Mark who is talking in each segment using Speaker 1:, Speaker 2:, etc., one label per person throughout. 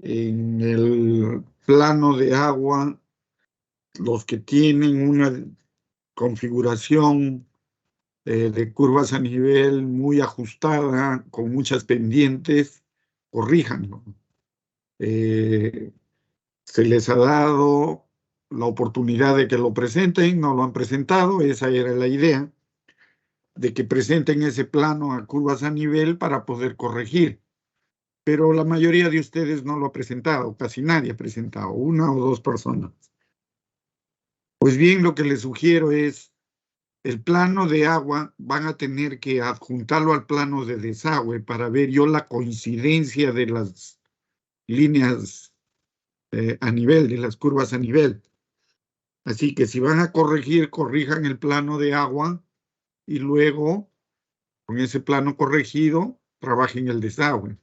Speaker 1: En el plano de agua, los que tienen una configuración de curvas a nivel muy ajustada, con muchas pendientes, corríjanlo. Se les ha dado la oportunidad de que lo presenten, no lo han presentado, esa era la idea, de que presenten ese plano a curvas a nivel para poder corregir. Pero la mayoría de ustedes no lo ha presentado, casi nadie ha presentado, una o dos personas. Pues bien, lo que les sugiero es, el plano de agua van a tener que adjuntarlo al plano de desagüe para ver yo la coincidencia de las líneas a nivel, de las curvas a nivel. Así que si van a corregir, corrijan el plano de agua y luego, con ese plano corregido, trabajen el desagüe.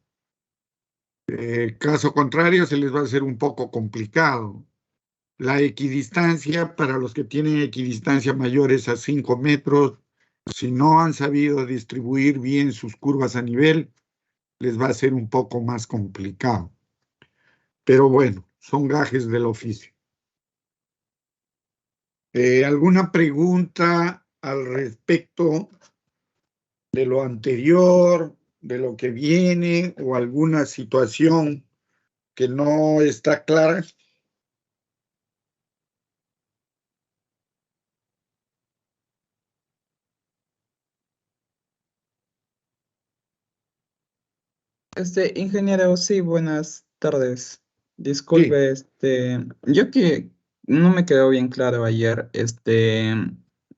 Speaker 1: Caso contrario, se les va a hacer un poco complicado. La equidistancia, para los que tienen equidistancia mayores a 5 metros, si no han sabido distribuir bien sus curvas a nivel, les va a ser un poco más complicado. Pero bueno, son gajes del oficio. ¿Alguna pregunta al respecto de lo anterior, de lo que viene o alguna situación que no está clara?
Speaker 2: Ingeniero, sí, buenas tardes.
Speaker 1: Sí.
Speaker 2: Disculpe, yo que no me quedó bien claro ayer, este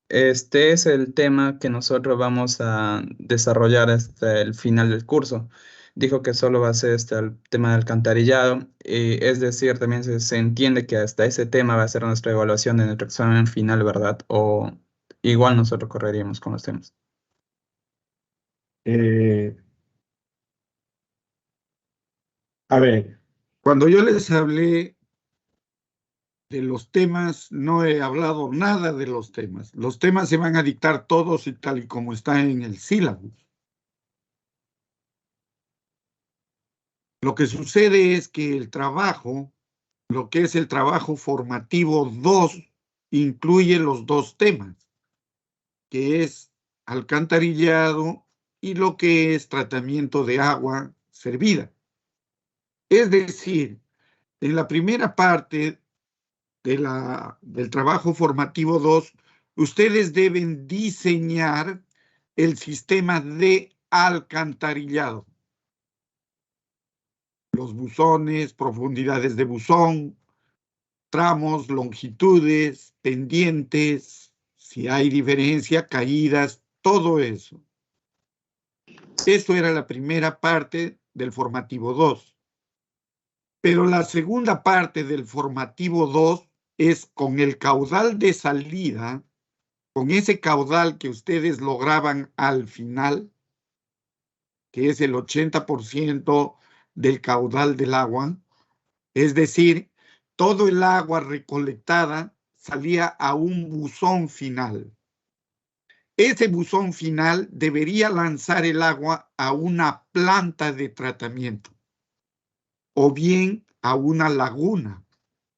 Speaker 2: es el tema que nosotros vamos a desarrollar hasta el final del curso. Dijo que solo va a ser el tema del alcantarillado, es decir, también se entiende que hasta ese tema va a ser nuestra evaluación en nuestro examen final, ¿verdad? O igual nosotros correríamos con los temas.
Speaker 1: Eh, a ver, cuando yo les hablé de los temas, no he hablado nada de los temas. Los temas se van a dictar todos y tal y como está en el sílabo. Lo que sucede es que el trabajo, lo que es el trabajo formativo 2, incluye los dos temas, que es alcantarillado y lo que es tratamiento de agua servida. Es decir, en la primera parte del trabajo formativo 2, ustedes deben diseñar el sistema de alcantarillado. Los buzones, profundidades de buzón, tramos, longitudes, pendientes, si hay diferencia, caídas, todo eso. Eso era la primera parte del formativo 2. Pero la segunda parte del formativo 2 es con el caudal de salida, con ese caudal que ustedes lograban al final, que es el 80% del caudal del agua, es decir, todo el agua recolectada salía a un buzón final. Ese buzón final debería lanzar el agua a una planta de tratamiento o bien a una laguna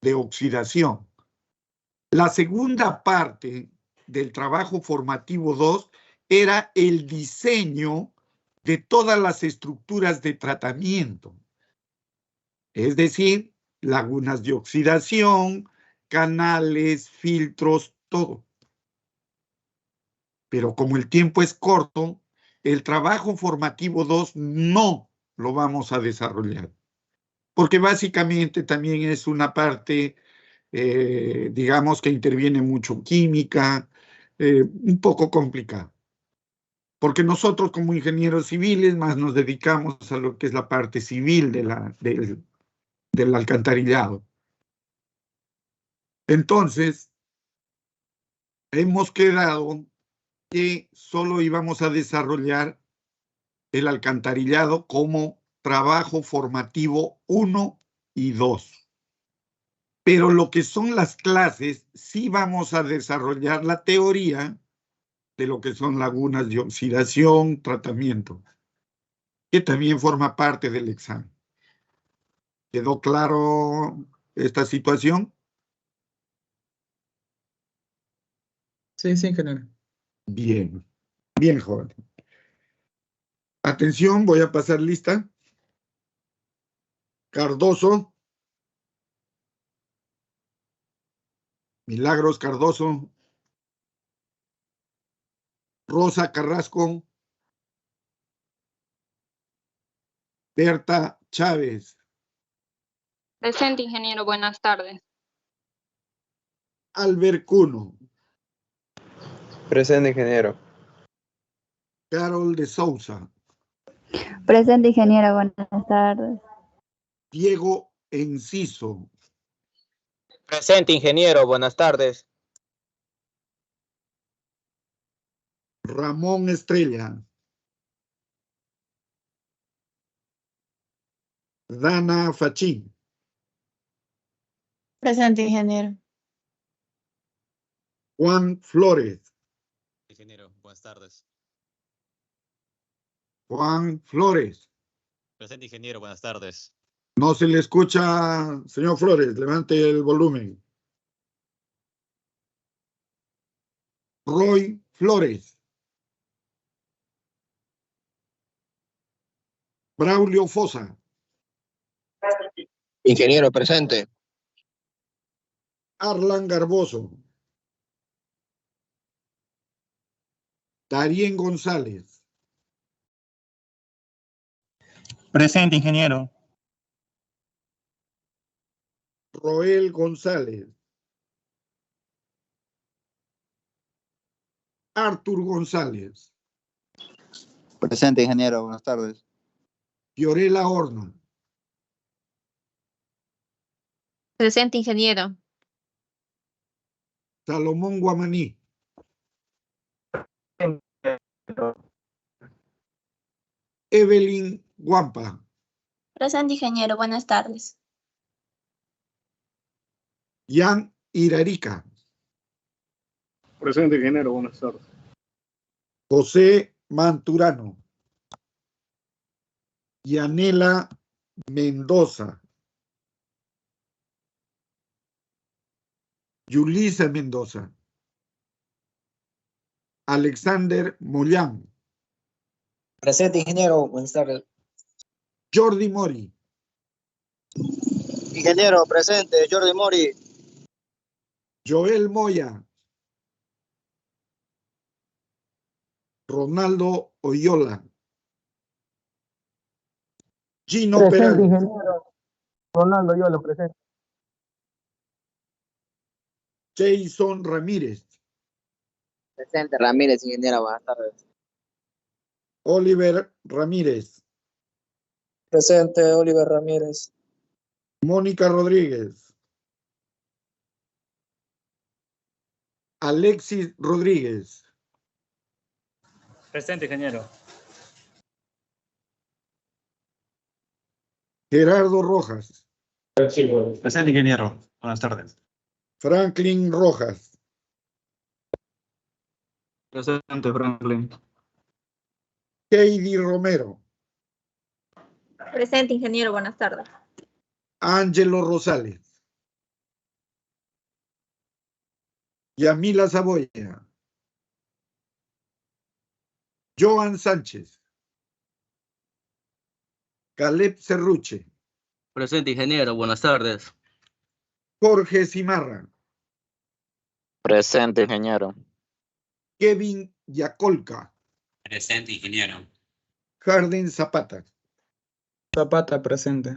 Speaker 1: de oxidación. La segunda parte del trabajo formativo 2 era el diseño de todas las estructuras de tratamiento, es decir, lagunas de oxidación, canales, filtros, todo. Pero como el tiempo es corto, el trabajo formativo 2 no lo vamos a desarrollar, porque básicamente también es una parte, digamos, que interviene mucho química, un poco complicado. Porque nosotros como ingenieros civiles más nos dedicamos a lo que es la parte civil del alcantarillado. Entonces, hemos quedado que solo íbamos a desarrollar el alcantarillado como trabajo formativo 1 y 2. Pero lo que son las clases, sí vamos a desarrollar la teoría de lo que son lagunas de oxidación, tratamiento, que también forma parte del examen. ¿Quedó claro esta situación?
Speaker 2: Sí, sí, ingeniero.
Speaker 1: Bien, bien, joven. Atención, voy a pasar lista. Cardoso. Milagros Cardoso. Rosa Carrasco. Berta Chávez.
Speaker 3: Presente, ingeniero. Buenas tardes.
Speaker 1: Albert Cuno.
Speaker 4: Presente, ingeniero.
Speaker 1: Carol de Souza.
Speaker 5: Presente, ingeniero. Buenas tardes.
Speaker 1: Diego Enciso.
Speaker 6: Presente, ingeniero. Buenas tardes.
Speaker 1: Ramón Estrella. Dana Fachín.
Speaker 7: Presente, ingeniero.
Speaker 1: Juan Flores.
Speaker 8: Ingeniero, buenas tardes.
Speaker 1: Juan Flores.
Speaker 8: Presente, ingeniero, buenas tardes.
Speaker 1: No se le escucha, señor Flores, levante el volumen. Roy Flores. Braulio Fosa.
Speaker 4: Ingeniero, presente.
Speaker 1: Arlan Garboso. Darien González.
Speaker 9: Presente, ingeniero.
Speaker 1: Roel González. Artur González.
Speaker 10: Presente, ingeniero. Buenas tardes.
Speaker 1: Fiorella Horna.
Speaker 3: Presente, ingeniero.
Speaker 1: Salomón Guamaní. Evelyn Guampa.
Speaker 7: Presente, ingeniero. Buenas tardes.
Speaker 1: Jan Irarica.
Speaker 11: Presente, ingeniero. Buenas tardes.
Speaker 1: José Manturano. Yanela Mendoza. Yulisa Mendoza. Alexander Mollán.
Speaker 6: Presente, ingeniero. Buenas tardes.
Speaker 1: Jordi Mori.
Speaker 6: Ingeniero, presente. Jordi Mori.
Speaker 1: Joel Moya. Ronaldo Oyola. Gino Perales.
Speaker 6: ingeniero. Ronaldo, yo lo presento.
Speaker 1: Jason Ramírez.
Speaker 6: Presente, Ramírez, ingeniero. Buenas tardes.
Speaker 1: Oliver Ramírez.
Speaker 6: Presente, Oliver Ramírez.
Speaker 1: Mónica Rodríguez. Alexis Rodríguez.
Speaker 11: Presente, ingeniero.
Speaker 1: Gerardo Rojas.
Speaker 9: Presente, ingeniero. Buenas tardes.
Speaker 1: Franklin Rojas.
Speaker 2: Presente, Franklin.
Speaker 1: Heidi Romero.
Speaker 7: Presente, ingeniero. Buenas tardes.
Speaker 1: Ángelo Rosales. Yamila Saboya. Joan Sánchez. Caleb Cerruche.
Speaker 6: Presente, ingeniero. Buenas tardes.
Speaker 1: Jorge Cimarra.
Speaker 6: Presente, ingeniero.
Speaker 1: Kevin Yacolca.
Speaker 8: Presente, ingeniero.
Speaker 1: Jarden Zapata.
Speaker 2: Zapata, presente.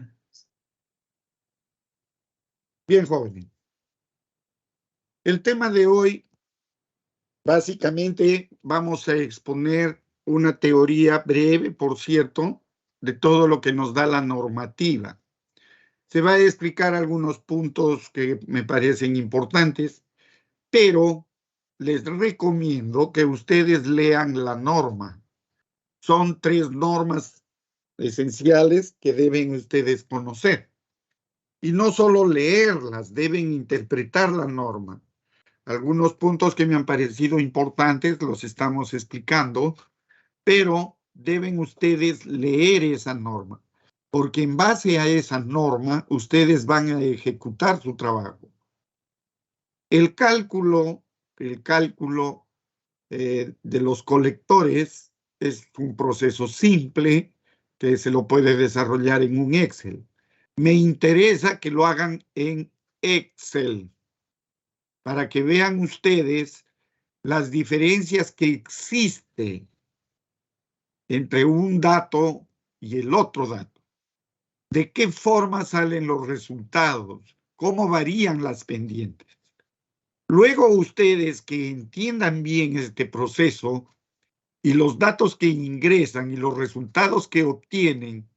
Speaker 1: Bien, jóvenes. El tema de hoy, básicamente, vamos a exponer una teoría breve, por cierto, de todo lo que nos da la normativa. Se va a explicar algunos puntos que me parecen importantes, pero les recomiendo que ustedes lean la norma. Son 3 normas esenciales que deben ustedes conocer. Y no solo leerlas, deben interpretar la norma. Algunos puntos que me han parecido importantes los estamos explicando, pero deben ustedes leer esa norma. porque en base a esa norma ustedes van a ejecutar su trabajo. El cálculo de los colectores es un proceso simple que se lo puede desarrollar en un Excel. Me interesa que lo hagan en Excel para que vean ustedes las diferencias que existen entre un dato y el otro dato. ¿De qué forma salen los resultados? ¿Cómo varían las pendientes? Luego ustedes que entiendan bien este proceso y los datos que ingresan y los resultados que obtienen,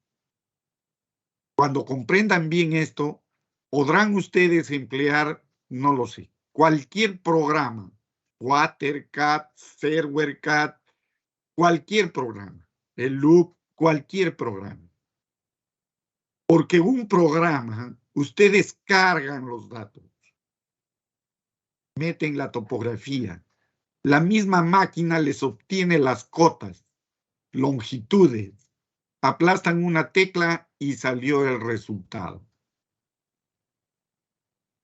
Speaker 1: cuando comprendan bien esto, podrán ustedes emplear, no lo sé, cualquier programa, WaterCAD, ServerCAD, cualquier programa, el Loop, cualquier programa. Porque un programa, ustedes cargan los datos, meten la topografía, la misma máquina les obtiene las cotas, longitudes, aplastan una tecla y salió el resultado.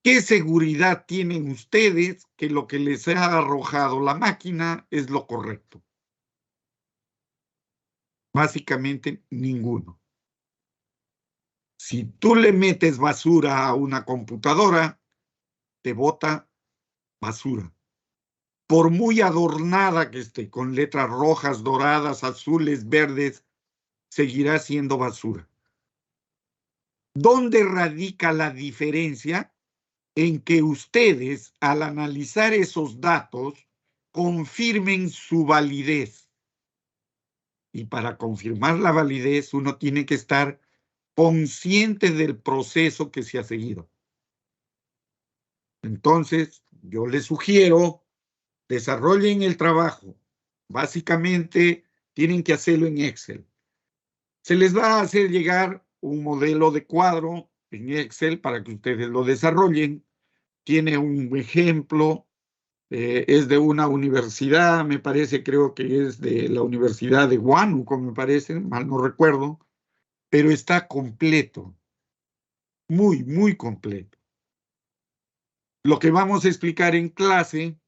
Speaker 1: ¿Qué seguridad tienen ustedes que lo que les ha arrojado la máquina es lo correcto? Básicamente ninguno. Si tú le metes basura a una computadora, te bota basura. Por muy adornada que esté, con letras rojas, doradas, azules, verdes, seguirá siendo basura. ¿Dónde radica la diferencia? En que ustedes, al analizar esos datos, confirmen su validez. Y para confirmar la validez, uno tiene que estar consciente del proceso que se ha seguido. Entonces, yo les sugiero, desarrollen el trabajo. Básicamente, tienen que hacerlo en Excel. Se les va a hacer llegar un modelo de cuadro en Excel para que ustedes lo desarrollen. Tiene un ejemplo, es de una universidad, me parece, creo que es de la Universidad de Huánuco, me parece, mal no recuerdo, pero está completo, muy, muy completo. Lo que vamos a explicar en clase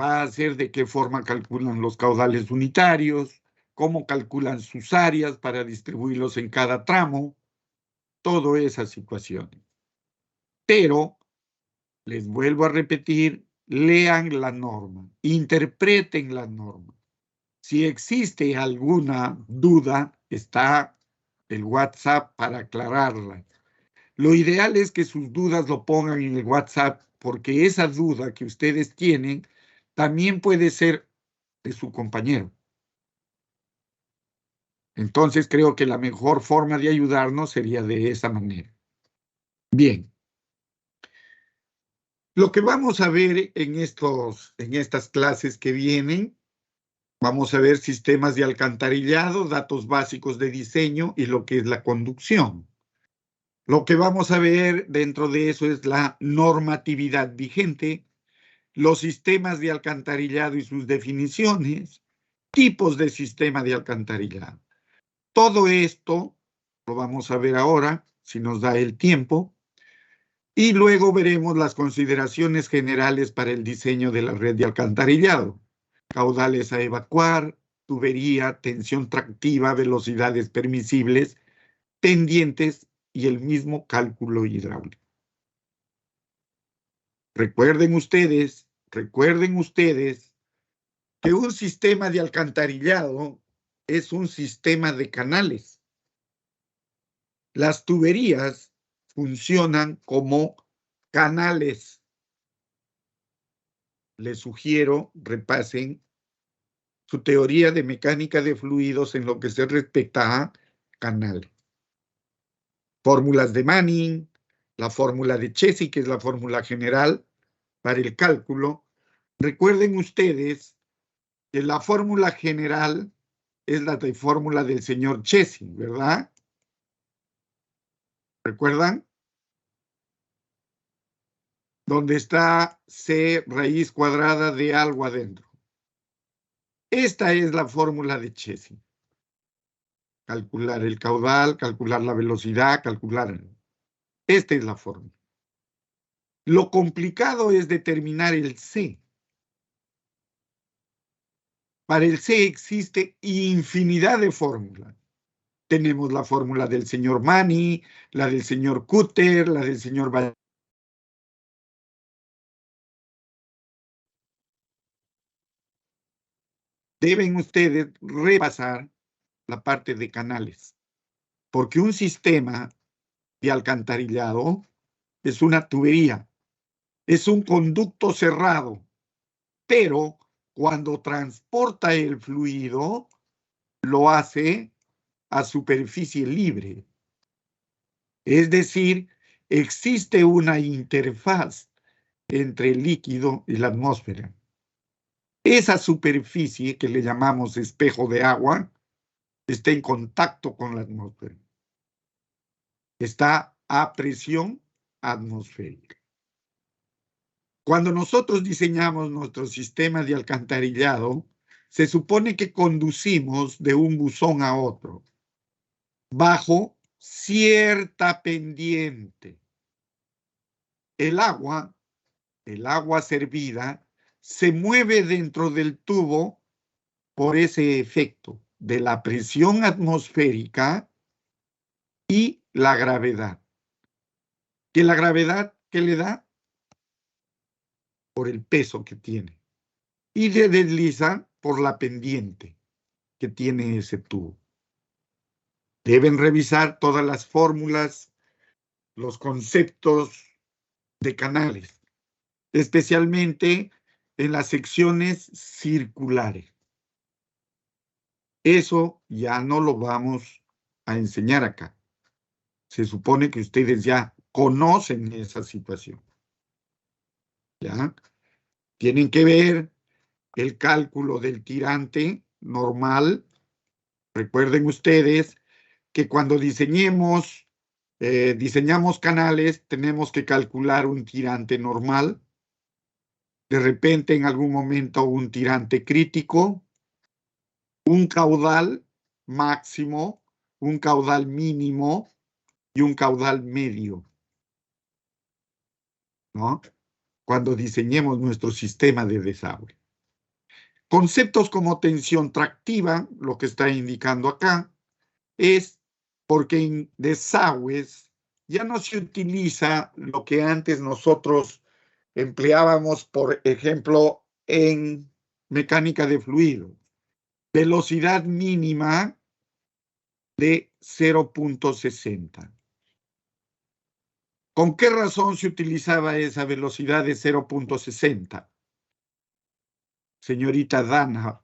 Speaker 1: va a ser de qué forma calculan los caudales unitarios, cómo calculan sus áreas para distribuirlos en cada tramo, todas esas situaciones. Pero, les vuelvo a repetir, lean la norma, interpreten la norma. Si existe alguna duda, está el WhatsApp para aclararla. Lo ideal es que sus dudas lo pongan en el WhatsApp, porque esa duda que ustedes tienen también puede ser de su compañero. Entonces creo que la mejor forma de ayudarnos sería de esa manera. Bien. Lo que vamos a ver en estas clases que vienen, vamos a ver sistemas de alcantarillado, datos básicos de diseño y lo que es la conducción. Lo que vamos a ver dentro de eso es la normatividad vigente, los sistemas de alcantarillado y sus definiciones, tipos de sistema de alcantarillado. Todo esto lo vamos a ver ahora, si nos da el tiempo, y luego veremos las consideraciones generales para el diseño de la red de alcantarillado. Caudales a evacuar, tubería, tensión tractiva, velocidades permisibles, pendientes y el mismo cálculo hidráulico. Recuerden ustedes que un sistema de alcantarillado es un sistema de canales. Las tuberías funcionan como canales. Les sugiero repasen su teoría de mecánica de fluidos en lo que se respecta a canales. Fórmulas de Manning, la fórmula de Chessy, que es la fórmula general para el cálculo. Recuerden ustedes que la fórmula general es la de fórmula del señor Chessy, ¿verdad? ¿Recuerdan? Donde está C raíz cuadrada de algo adentro. Esta es la fórmula de Chessy. calcular el caudal, calcular la velocidad, calcular. Esta es la fórmula. Lo complicado es determinar el C. Para el C existe infinidad de fórmulas. Tenemos la fórmula del señor Mani, la del señor Kutter, la del señor Val. Deben ustedes repasar la parte de canales, porque un sistema de alcantarillado es una tubería, es un conducto cerrado, pero cuando transporta el fluido, lo hace a superficie libre. Es decir, existe una interfaz entre el líquido y la atmósfera. Esa superficie que le llamamos espejo de agua está en contacto con la atmósfera. Está a presión atmosférica. Cuando nosotros diseñamos nuestro sistema de alcantarillado, se supone que conducimos de un buzón a otro, bajo cierta pendiente. El agua servida, se mueve dentro del tubo por ese efecto de la presión atmosférica y la gravedad. ¿Que la gravedad qué le da? Por el peso que tiene. Y se desliza por la pendiente que tiene ese tubo. Deben revisar todas las fórmulas, los conceptos de canales, especialmente en las secciones circulares. Eso ya no lo vamos a enseñar acá. Se supone que ustedes ya conocen esa situación. ¿Ya? Tienen que ver el cálculo del tirante normal. Recuerden ustedes que cuando diseñamos canales, tenemos que calcular un tirante normal. De repente, en algún momento, un tirante crítico, un caudal máximo, un caudal mínimo y un caudal medio, ¿no? Cuando diseñemos nuestro sistema de desagüe. Conceptos como tensión tractiva, lo que está indicando acá, es porque en desagües ya no se utiliza lo que antes nosotros empleábamos, por ejemplo, en mecánica de fluidos. Velocidad mínima de 0.60. ¿Con qué razón se utilizaba esa velocidad de 0.60? Señorita Dana,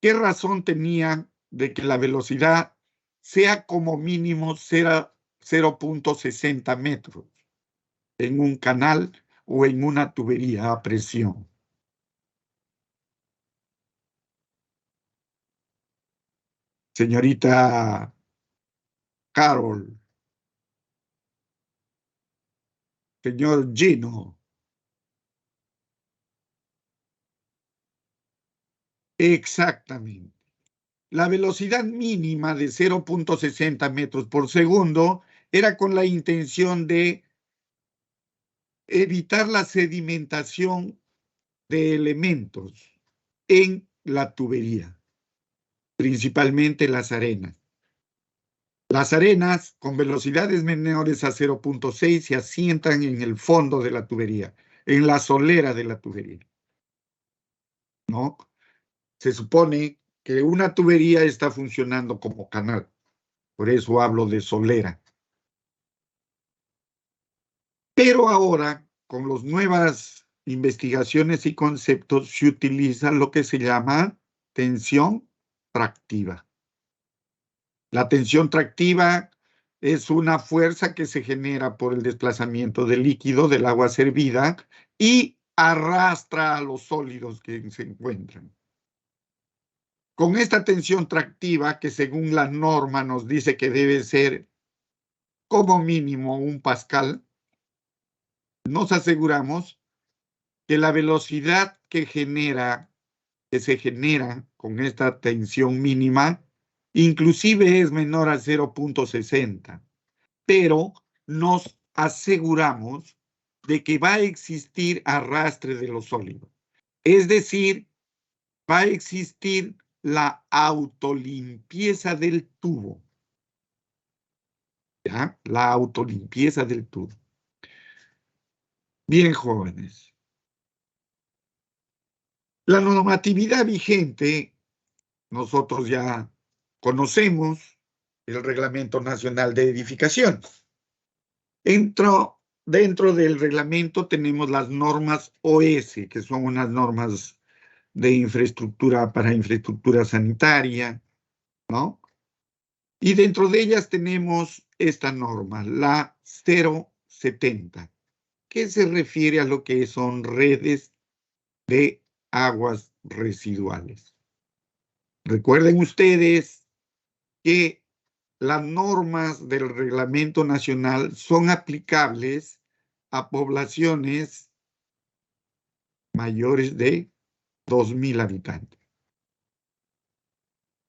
Speaker 1: ¿qué razón tenía de que la velocidad sea como mínimo 0.60 metros en un canal o en una tubería a presión? Señorita Carol, señor Gino. Exactamente. La velocidad mínima de 0.60 metros por segundo era con la intención de evitar la sedimentación de elementos en la tubería, principalmente las arenas. Las arenas con velocidades menores a 0.6 se asientan en el fondo de la tubería, en la solera de la tubería, ¿no? Se supone que una tubería está funcionando como canal. Por eso hablo de solera. Pero ahora, con las nuevas investigaciones y conceptos, se utiliza lo que se llama tensión tractiva. La tensión tractiva es una fuerza que se genera por el desplazamiento del líquido del agua servida y arrastra a los sólidos que se encuentran. Con esta tensión tractiva, que según la norma nos dice que debe ser como mínimo 1 pascal, nos aseguramos que la velocidad que genera que se genera con esta tensión mínima, inclusive es menor a 0.60, pero nos aseguramos de que va a existir arrastre de los sólidos. Es decir, va a existir la autolimpieza del tubo. ¿Ya? La autolimpieza del tubo. Bien, jóvenes. La normatividad vigente, nosotros ya conocemos el Reglamento Nacional de Edificaciones. Dentro del reglamento tenemos las normas OS, que son unas normas de infraestructura para infraestructura sanitaria, ¿no? Y dentro de ellas tenemos esta norma, la 070, que se refiere a lo que son redes de aguas residuales. Recuerden ustedes que las normas del reglamento nacional son aplicables a poblaciones mayores de 2.000 habitantes.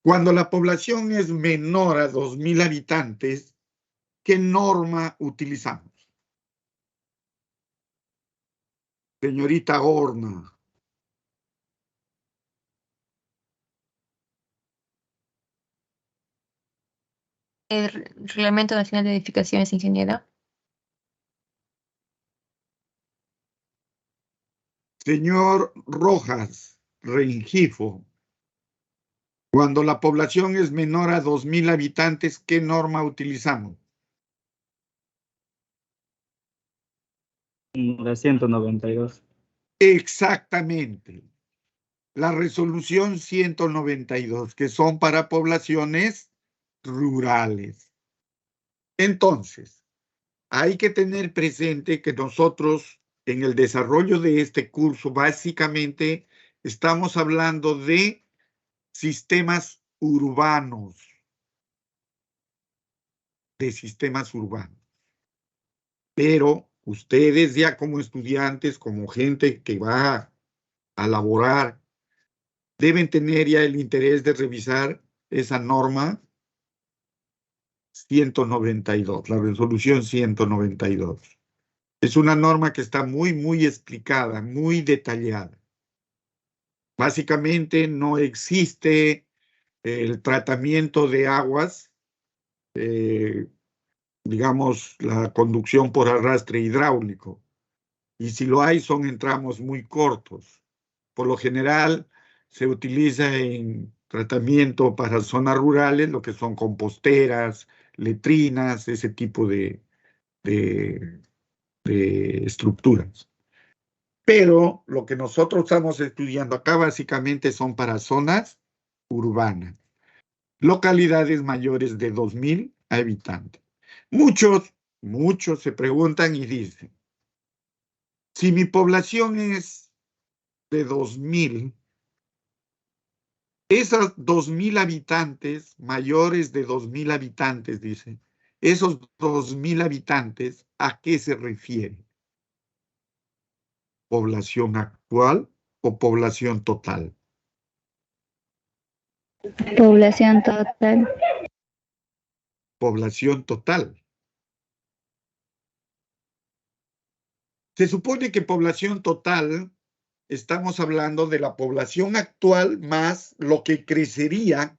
Speaker 1: Cuando la población es menor a 2.000 habitantes, ¿qué norma utilizamos? Señorita Horna.
Speaker 3: El Reglamento Nacional de Edificaciones, ingeniera.
Speaker 1: Señor Rojas Rengifo. Cuando la población es menor a 2.000 habitantes, ¿qué norma utilizamos?
Speaker 9: La 192.
Speaker 1: Exactamente. La resolución 192, que son para poblaciones rurales. Entonces, hay que tener presente que nosotros en el desarrollo de este curso básicamente estamos hablando de sistemas urbanos. Pero ustedes ya como estudiantes, como gente que va a laborar, deben tener ya el interés de revisar esa norma 192, la resolución 192. Es una norma que está muy explicada, muy detallada. Básicamente no existe el tratamiento de aguas, digamos, la conducción por arrastre hidráulico. Y si lo hay, son en tramos muy cortos. Por lo general, se utiliza en tratamiento para zonas rurales, lo que son composteras, letrinas, ese tipo de estructuras. Pero lo que nosotros estamos estudiando acá básicamente son para zonas urbanas, localidades mayores de 2.000 habitantes. Muchos se preguntan y dicen, si mi población es de 2.000, esas 2.000 habitantes, mayores de 2.000 habitantes, dice, esos 2.000 habitantes, ¿a qué se refiere? ¿Población actual o población total?
Speaker 5: Población total.
Speaker 1: Población total. Se supone que población total, estamos hablando de la población actual más lo que crecería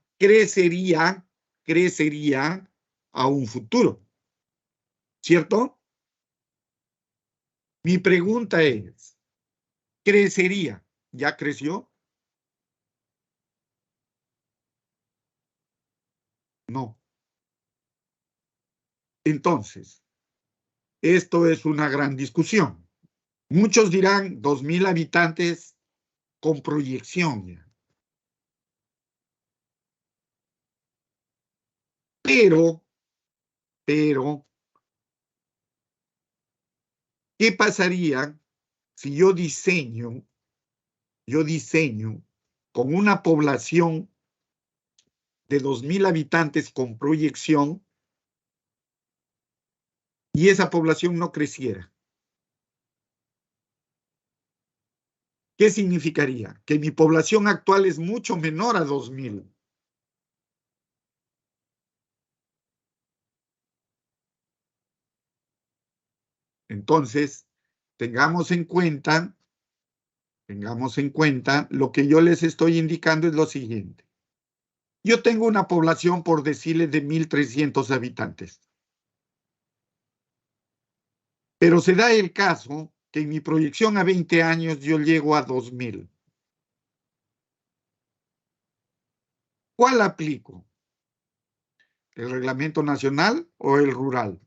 Speaker 1: a un futuro. ¿Cierto? Mi pregunta es, ¿crecería? ¿Ya creció? No. Entonces, esto es una gran discusión. Muchos dirán 2.000 habitantes con proyección. Pero, ¿qué pasaría si yo diseño con una población de 2.000 habitantes con proyección y esa población no creciera? ¿Qué significaría? Que mi población actual es mucho menor a 2000. Entonces, tengamos en cuenta lo que yo les estoy indicando es lo siguiente. Yo tengo una población, por decirles, de 1.300 habitantes. Pero se da el caso que en mi proyección a 20 años yo llego a 2000. ¿Cuál aplico? ¿El reglamento nacional o el rural?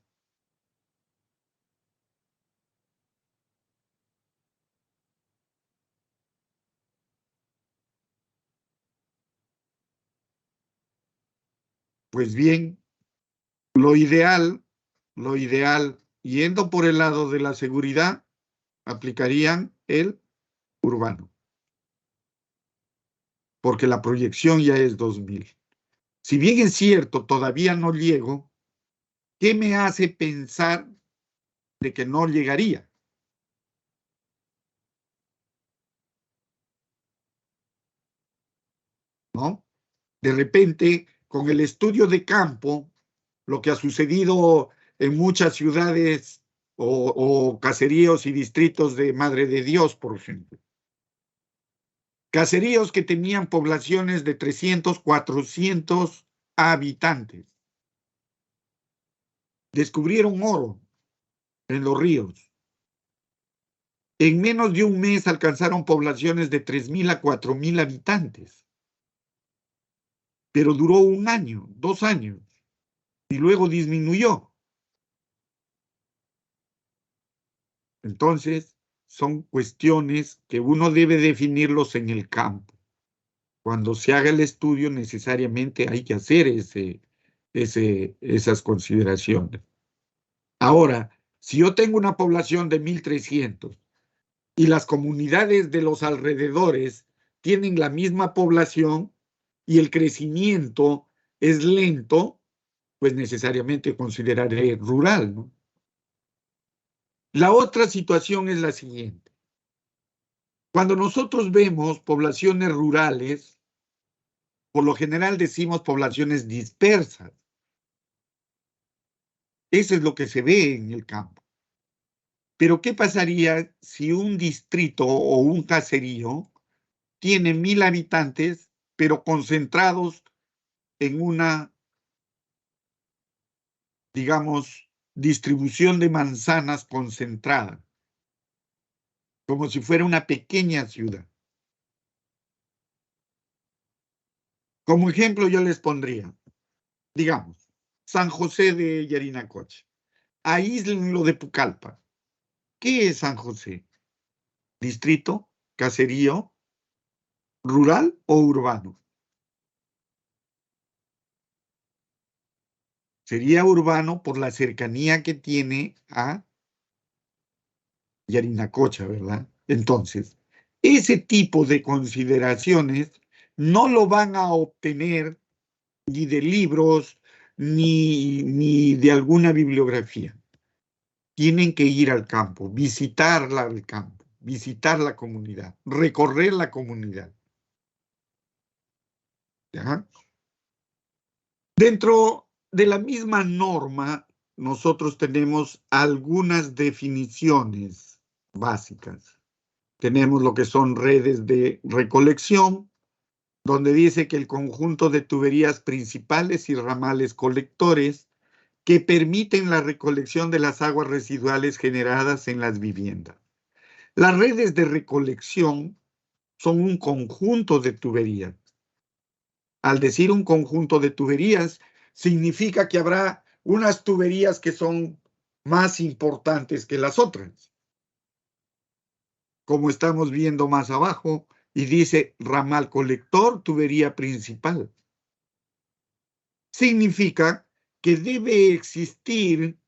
Speaker 1: Pues bien, lo ideal, yendo por el lado de la seguridad, aplicarían el urbano, porque la proyección ya es 2000. Si bien es cierto, todavía no llego, ¿qué me hace pensar de que no llegaría? ¿No? De repente, con el estudio de campo, lo que ha sucedido en muchas ciudades o caseríos y distritos de Madre de Dios, por ejemplo. Caseríos que tenían poblaciones de 300, 400 habitantes. Descubrieron oro en los ríos. En menos de un mes alcanzaron poblaciones de 3.000 a 4.000 habitantes. Pero duró 1 año, 2 años, y luego disminuyó. Entonces, son cuestiones que uno debe definirlos en el campo. Cuando se haga el estudio, necesariamente hay que hacer esas consideraciones. Ahora, si yo tengo una población de 1.300 y las comunidades de los alrededores tienen la misma población y el crecimiento es lento, pues necesariamente consideraré rural, ¿no? La otra situación es la siguiente. Cuando nosotros vemos poblaciones rurales, por lo general decimos poblaciones dispersas. Eso es lo que se ve en el campo. Pero ¿qué pasaría si un distrito o un caserío tiene 1.000 habitantes, pero concentrados en una, digamos, distribución de manzanas concentrada, como si fuera una pequeña ciudad? Como ejemplo yo les pondría, digamos, San José de Yarinacocha. Aíslenlo de Pucallpa. ¿Qué es San José? ¿Distrito? ¿Caserío? ¿Rural o urbano? Sería urbano por la cercanía que tiene a Yarinacocha, ¿verdad? Entonces, ese tipo de consideraciones no lo van a obtener ni de libros ni de alguna bibliografía. Tienen que ir al campo, visitarla al campo, visitar la comunidad, recorrer la comunidad. ¿Ya? Dentro de la misma norma, nosotros tenemos algunas definiciones básicas. Tenemos lo que son redes de recolección, donde dice que el conjunto de tuberías principales y ramales colectores que permiten la recolección de las aguas residuales generadas en las viviendas. Las redes de recolección son un conjunto de tuberías. Al decir un conjunto de tuberías, significa que habrá unas tuberías que son más importantes que las otras, como estamos viendo más abajo, y dice ramal colector, tubería principal. Significa que debe existir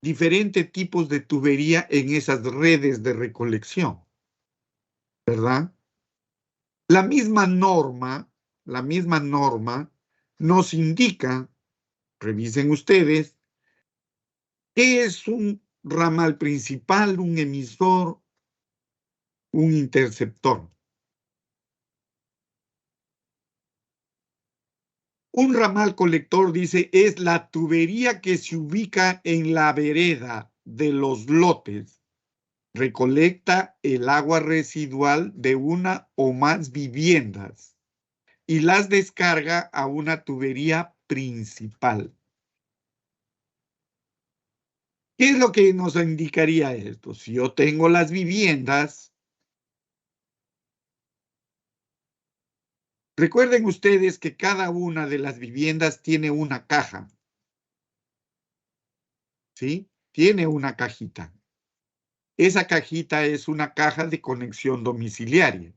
Speaker 1: diferentes tipos de tubería en esas redes de recolección, ¿verdad? La misma norma nos indica, revisen ustedes, qué es un ramal principal, un emisor, un interceptor. Un ramal colector, dice, es la tubería que se ubica en la vereda de los lotes. Recolecta el agua residual de una o más viviendas y las descarga a una tubería principal. ¿Qué es lo que nos indicaría esto? Si yo tengo las viviendas, recuerden ustedes que cada una de las viviendas tiene una caja, ¿sí? Tiene una cajita. Esa cajita es una caja de conexión domiciliaria.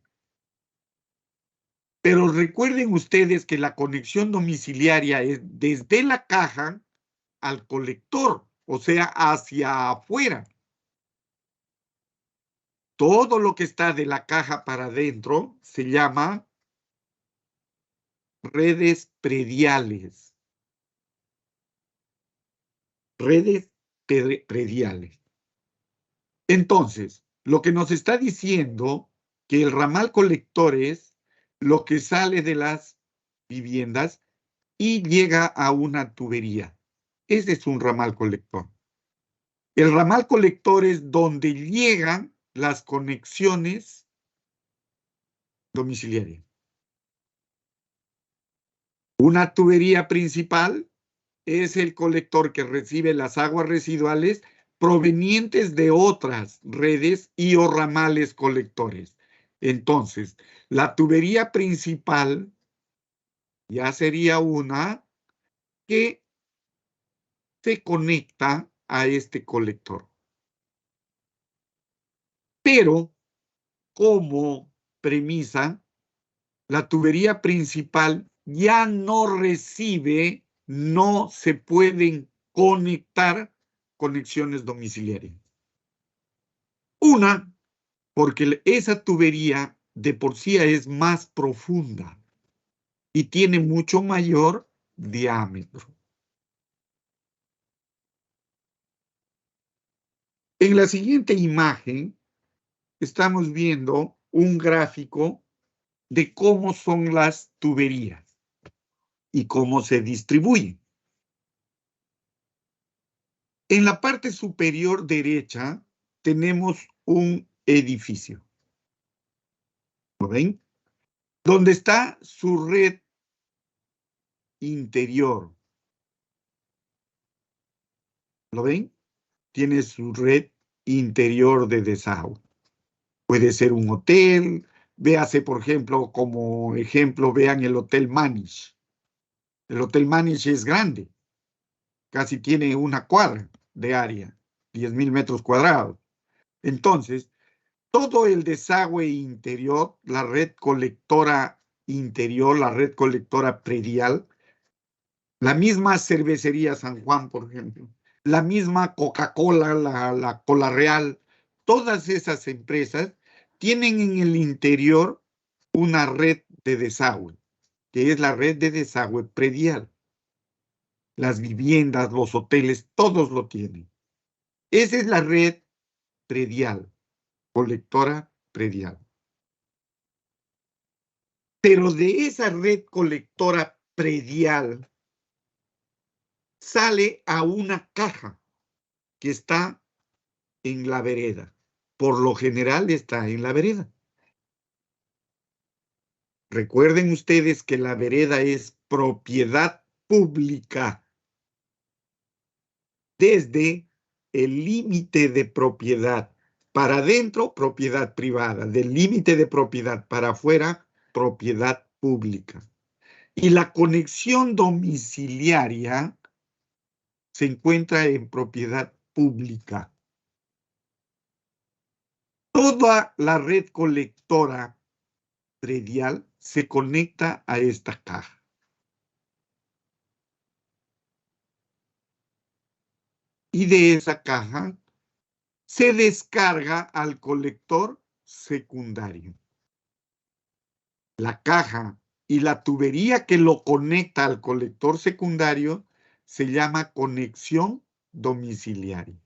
Speaker 1: Pero recuerden ustedes que la conexión domiciliaria es desde la caja al colector, o sea, hacia afuera. Todo lo que está de la caja para adentro se llama redes prediales. Redes prediales. Entonces, lo que nos está diciendo que el ramal colector es lo que sale de las viviendas y llega a una tubería. Ese es un ramal colector. El ramal colector es donde llegan las conexiones domiciliarias. Una tubería principal es el colector que recibe las aguas residuales provenientes de otras redes y o ramales colectores. Entonces, la tubería principal ya sería una que se conecta a este colector. Pero, como premisa, la tubería principal ya no recibe, no se pueden conectar conexiones domiciliarias. Una, porque esa tubería de por sí es más profunda y tiene mucho mayor diámetro. En la siguiente imagen estamos viendo un gráfico de cómo son las tuberías y cómo se distribuyen. En la parte superior derecha tenemos un edificio. ¿Lo ven? Donde está su red interior. ¿Lo ven? Tiene su red interior de desagüe. Puede ser un hotel. Véase, por ejemplo, como ejemplo, vean el Hotel Manish. El Hotel Manish es grande. Casi tiene una cuadra de área. 10.000 metros cuadrados. Entonces, todo el desagüe interior, la red colectora interior, la red colectora predial, la misma cervecería San Juan, por ejemplo, la misma Coca-Cola, la Cola Real, todas esas empresas tienen en el interior una red de desagüe, que es la red de desagüe predial. Las viviendas, los hoteles, todos lo tienen. Esa es la red predial, colectora predial. Pero de esa red colectora predial sale a una caja que está en la vereda. Por lo general está en la vereda. Recuerden ustedes que la vereda es propiedad pública. Desde el límite de propiedad para adentro, propiedad privada. Del límite de propiedad para afuera, propiedad pública. Y la conexión domiciliaria se encuentra en propiedad pública. Toda la red colectora predial se conecta a esta caja. Y de esa caja se descarga al colector secundario. La caja y la tubería que lo conecta al colector secundario se llama conexión domiciliaria.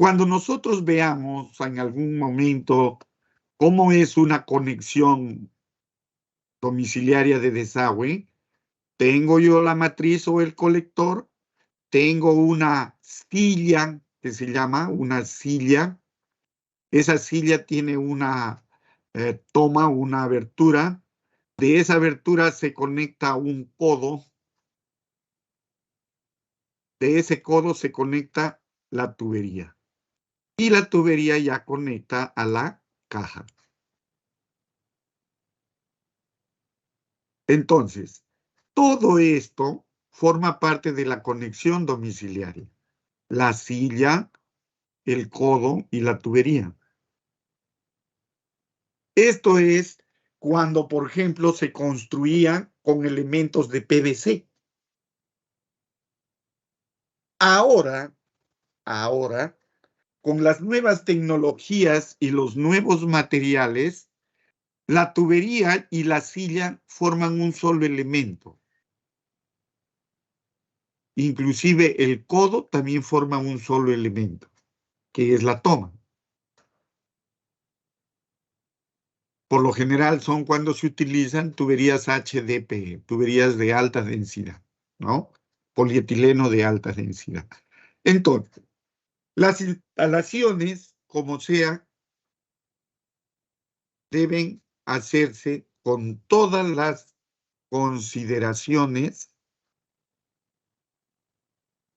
Speaker 1: Cuando nosotros veamos en algún momento cómo es una conexión domiciliaria de desagüe, tengo yo la matriz o el colector, tengo una silla que se llama una silla. Esa silla tiene una toma, una abertura. De esa abertura se conecta un codo. De ese codo se conecta la tubería. Y la tubería ya conecta a la caja. Entonces, todo esto forma parte de la conexión domiciliaria. La silla, el codo y la tubería. Esto es cuando, por ejemplo, se construía con elementos de PVC. Ahora, con las nuevas tecnologías y los nuevos materiales, la tubería y la silla forman un solo elemento. Inclusive el codo también forma un solo elemento, que es la toma. Por lo general son cuando se utilizan tuberías HDPE, tuberías de alta densidad, ¿no? Polietileno de alta densidad. Entonces, las instalaciones, como sea, deben hacerse con todas las consideraciones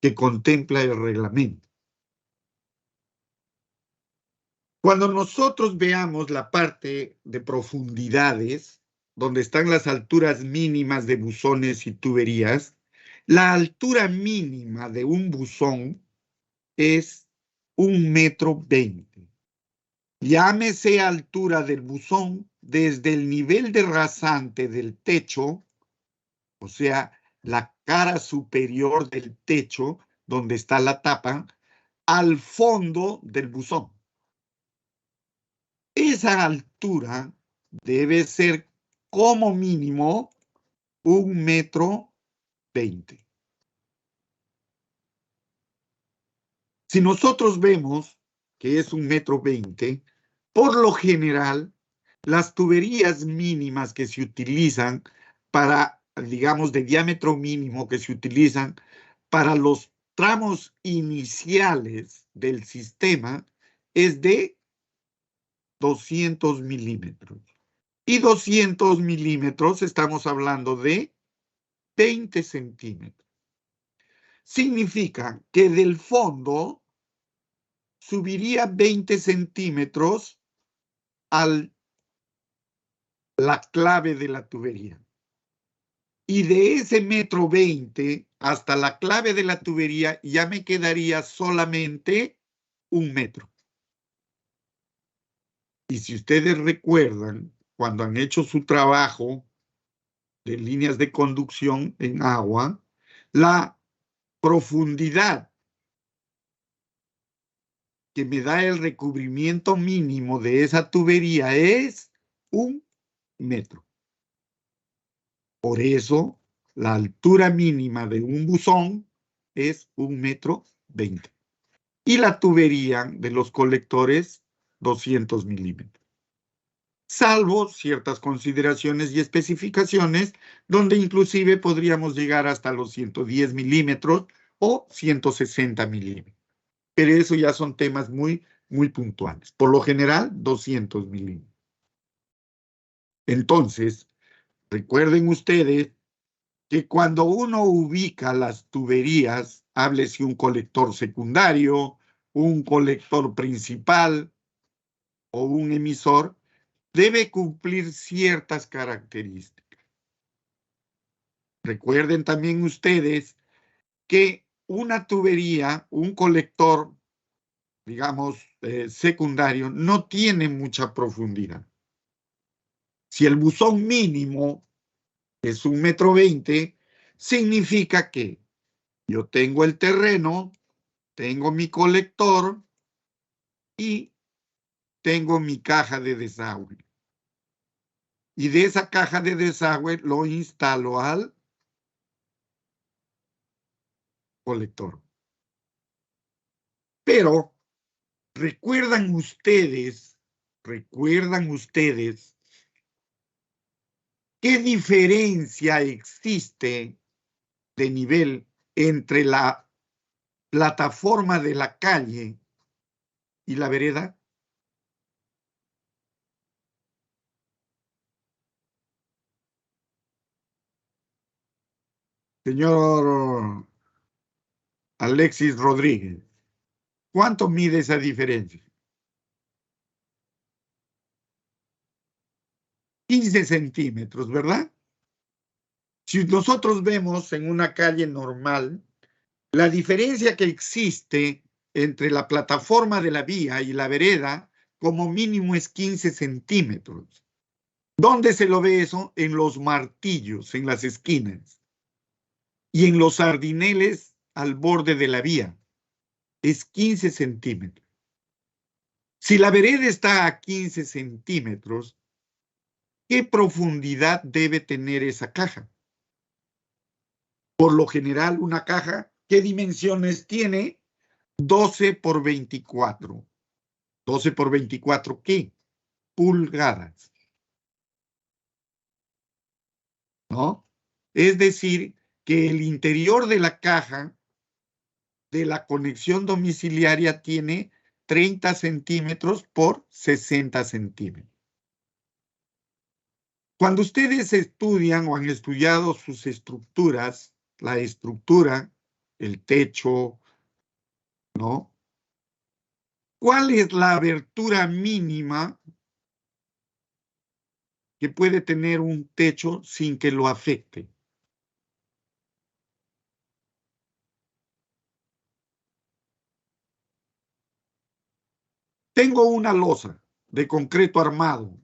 Speaker 1: que contempla el reglamento. Cuando nosotros veamos la parte de profundidades, donde están las alturas mínimas de buzones y tuberías, la altura mínima de un buzón es 1,20 m. Llámese altura del buzón desde el nivel de rasante del techo, o sea, la cara superior del techo, donde está la tapa, al fondo del buzón. Esa altura debe ser como mínimo 1,20 m. Si nosotros vemos que es 1,20 m, por lo general, las tuberías mínimas que se utilizan para, digamos, de diámetro mínimo que se utilizan para los tramos iniciales del sistema es de 200 milímetros. Y 200 milímetros estamos hablando de 20 centímetros. Significa que del fondo subiría 20 centímetros a la clave de la tubería. Y de ese 1,20 m hasta la clave de la tubería ya me quedaría solamente 1 metro. Y si ustedes recuerdan, cuando han hecho su trabajo de líneas de conducción en agua, la profundidad que me da el recubrimiento mínimo de esa tubería es 1 metro. Por eso, la altura mínima de un buzón es 1,20 m. Y la tubería de los colectores, 200 milímetros. Salvo ciertas consideraciones y especificaciones, donde inclusive podríamos llegar hasta los 110 milímetros o 160 milímetros. Pero eso ya son temas muy, muy puntuales. Por lo general, 200 milímetros. Entonces, recuerden ustedes que cuando uno ubica las tuberías, háblese un colector secundario, un colector principal o un emisor, debe cumplir ciertas características. Recuerden también ustedes que una tubería, un colector, digamos, secundario, no tiene mucha profundidad. Si el buzón mínimo es 1,20 m, significa que yo tengo el terreno, tengo mi colector y tengo mi caja de desagüe. Y de esa caja de desagüe lo instalo al colector. Pero ¿Recuerdan ustedes qué diferencia existe de nivel entre la plataforma de la calle y la vereda? Señor Alexis Rodríguez, ¿cuánto mide esa diferencia? 15 centímetros, ¿verdad? Si nosotros vemos en una calle normal, la diferencia que existe entre la plataforma de la vía y la vereda, como mínimo es 15 centímetros. ¿Dónde se lo ve eso? En los martillos, en las esquinas. Y en los sardineles al borde de la vía. Es 15 centímetros. Si la vereda está a 15 centímetros, ¿qué profundidad debe tener esa caja? Por lo general, una caja, ¿qué dimensiones tiene? 12 por 24. 12 por 24, ¿qué? Pulgadas. ¿No? Es decir, que el interior de la caja de la conexión domiciliaria tiene 30 centímetros por 60 centímetros. Cuando ustedes estudian o han estudiado sus estructuras, la estructura, el techo, ¿no? ¿Cuál es la abertura mínima que puede tener un techo sin que lo afecte? Tengo una losa de concreto armado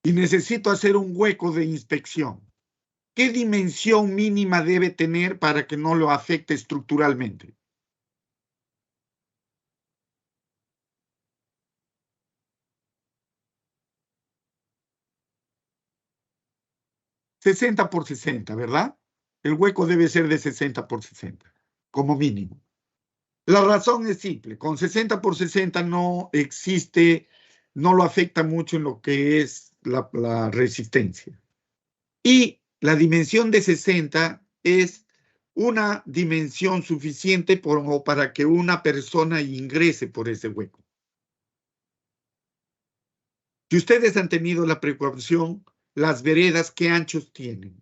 Speaker 1: y necesito hacer un hueco de inspección. ¿Qué dimensión mínima debe tener para que no lo afecte estructuralmente? ...60 por 60, ¿verdad? El hueco debe ser de 60 por 60, como mínimo. La razón es simple, con 60 por 60 no existe, no lo afecta mucho en lo que es la resistencia. Y la dimensión de 60 es una dimensión suficiente como para que una persona ingrese por ese hueco. Si ustedes han tenido la precaución, las veredas, ¿qué anchos tienen?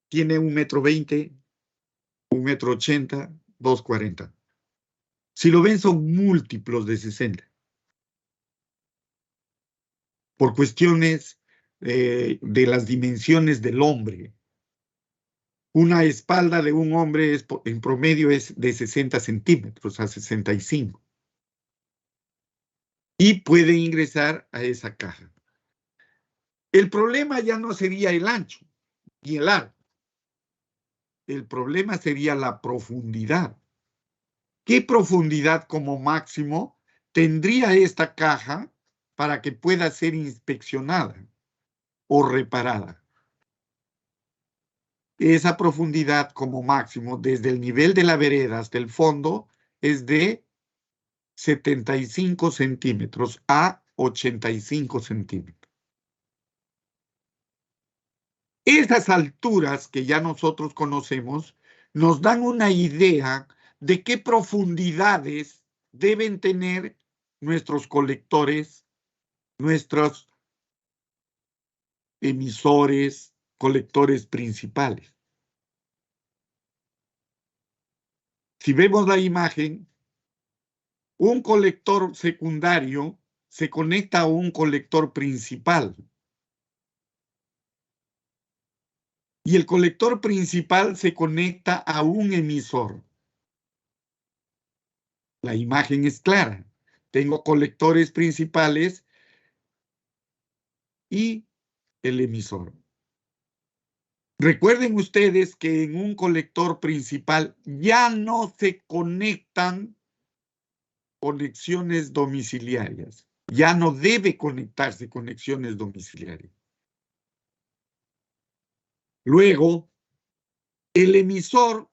Speaker 1: Tiene 1,20 m, 1,80 m, 2,40 m. Si lo ven, son múltiplos de 60. Por cuestiones de las dimensiones del hombre. Una espalda de un hombre en promedio es de 60 centímetros a 65. Y puede ingresar a esa caja. El problema ya no sería el ancho y el largo. El problema sería la profundidad. ¿Qué profundidad como máximo tendría esta caja para que pueda ser inspeccionada o reparada? Esa profundidad como máximo desde el nivel de la vereda hasta el fondo es de 75 centímetros a 85 centímetros. Esas alturas que ya nosotros conocemos nos dan una idea de qué profundidades deben tener nuestros colectores, nuestros emisores, colectores principales. Si vemos la imagen, un colector secundario se conecta a un colector principal. Y el colector principal se conecta a un emisor. La imagen es clara. Tengo colectores principales y el emisor. Recuerden ustedes que en un colector principal ya no se conectan conexiones domiciliarias. Ya no debe conectarse conexiones domiciliarias. Luego, el emisor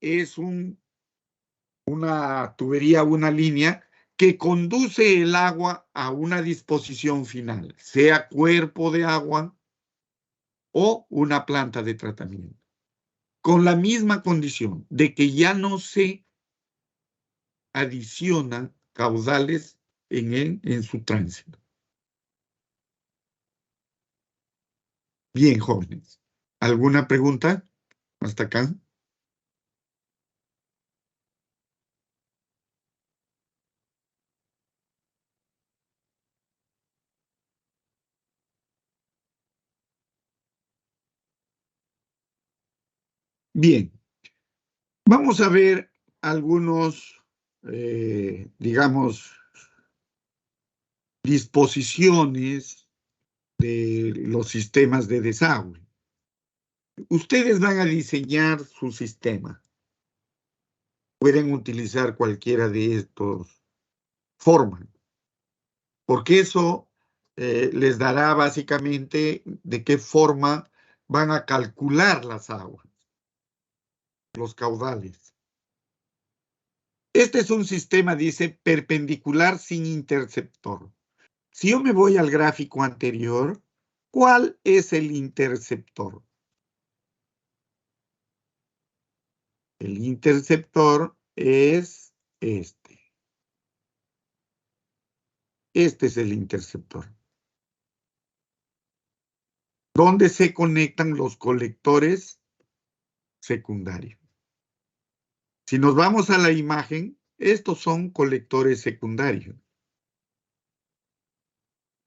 Speaker 1: es una tubería, una línea que conduce el agua a una disposición final, sea cuerpo de agua o una planta de tratamiento, con la misma condición de que ya no se adicionan caudales en su tránsito. Bien, jóvenes. ¿Alguna pregunta hasta acá? Bien. Vamos a ver algunos, digamos, disposiciones de los sistemas de desagüe. Ustedes van a diseñar su sistema. Pueden utilizar cualquiera de estos formas, porque eso les dará básicamente de qué forma van a calcular las aguas, los caudales. Este es un sistema, dice, perpendicular sin interceptor. Si yo me voy al gráfico anterior, ¿cuál es el interceptor? El interceptor es este. Este es el interceptor. ¿Dónde se conectan los colectores secundarios? Si nos vamos a la imagen, estos son colectores secundarios.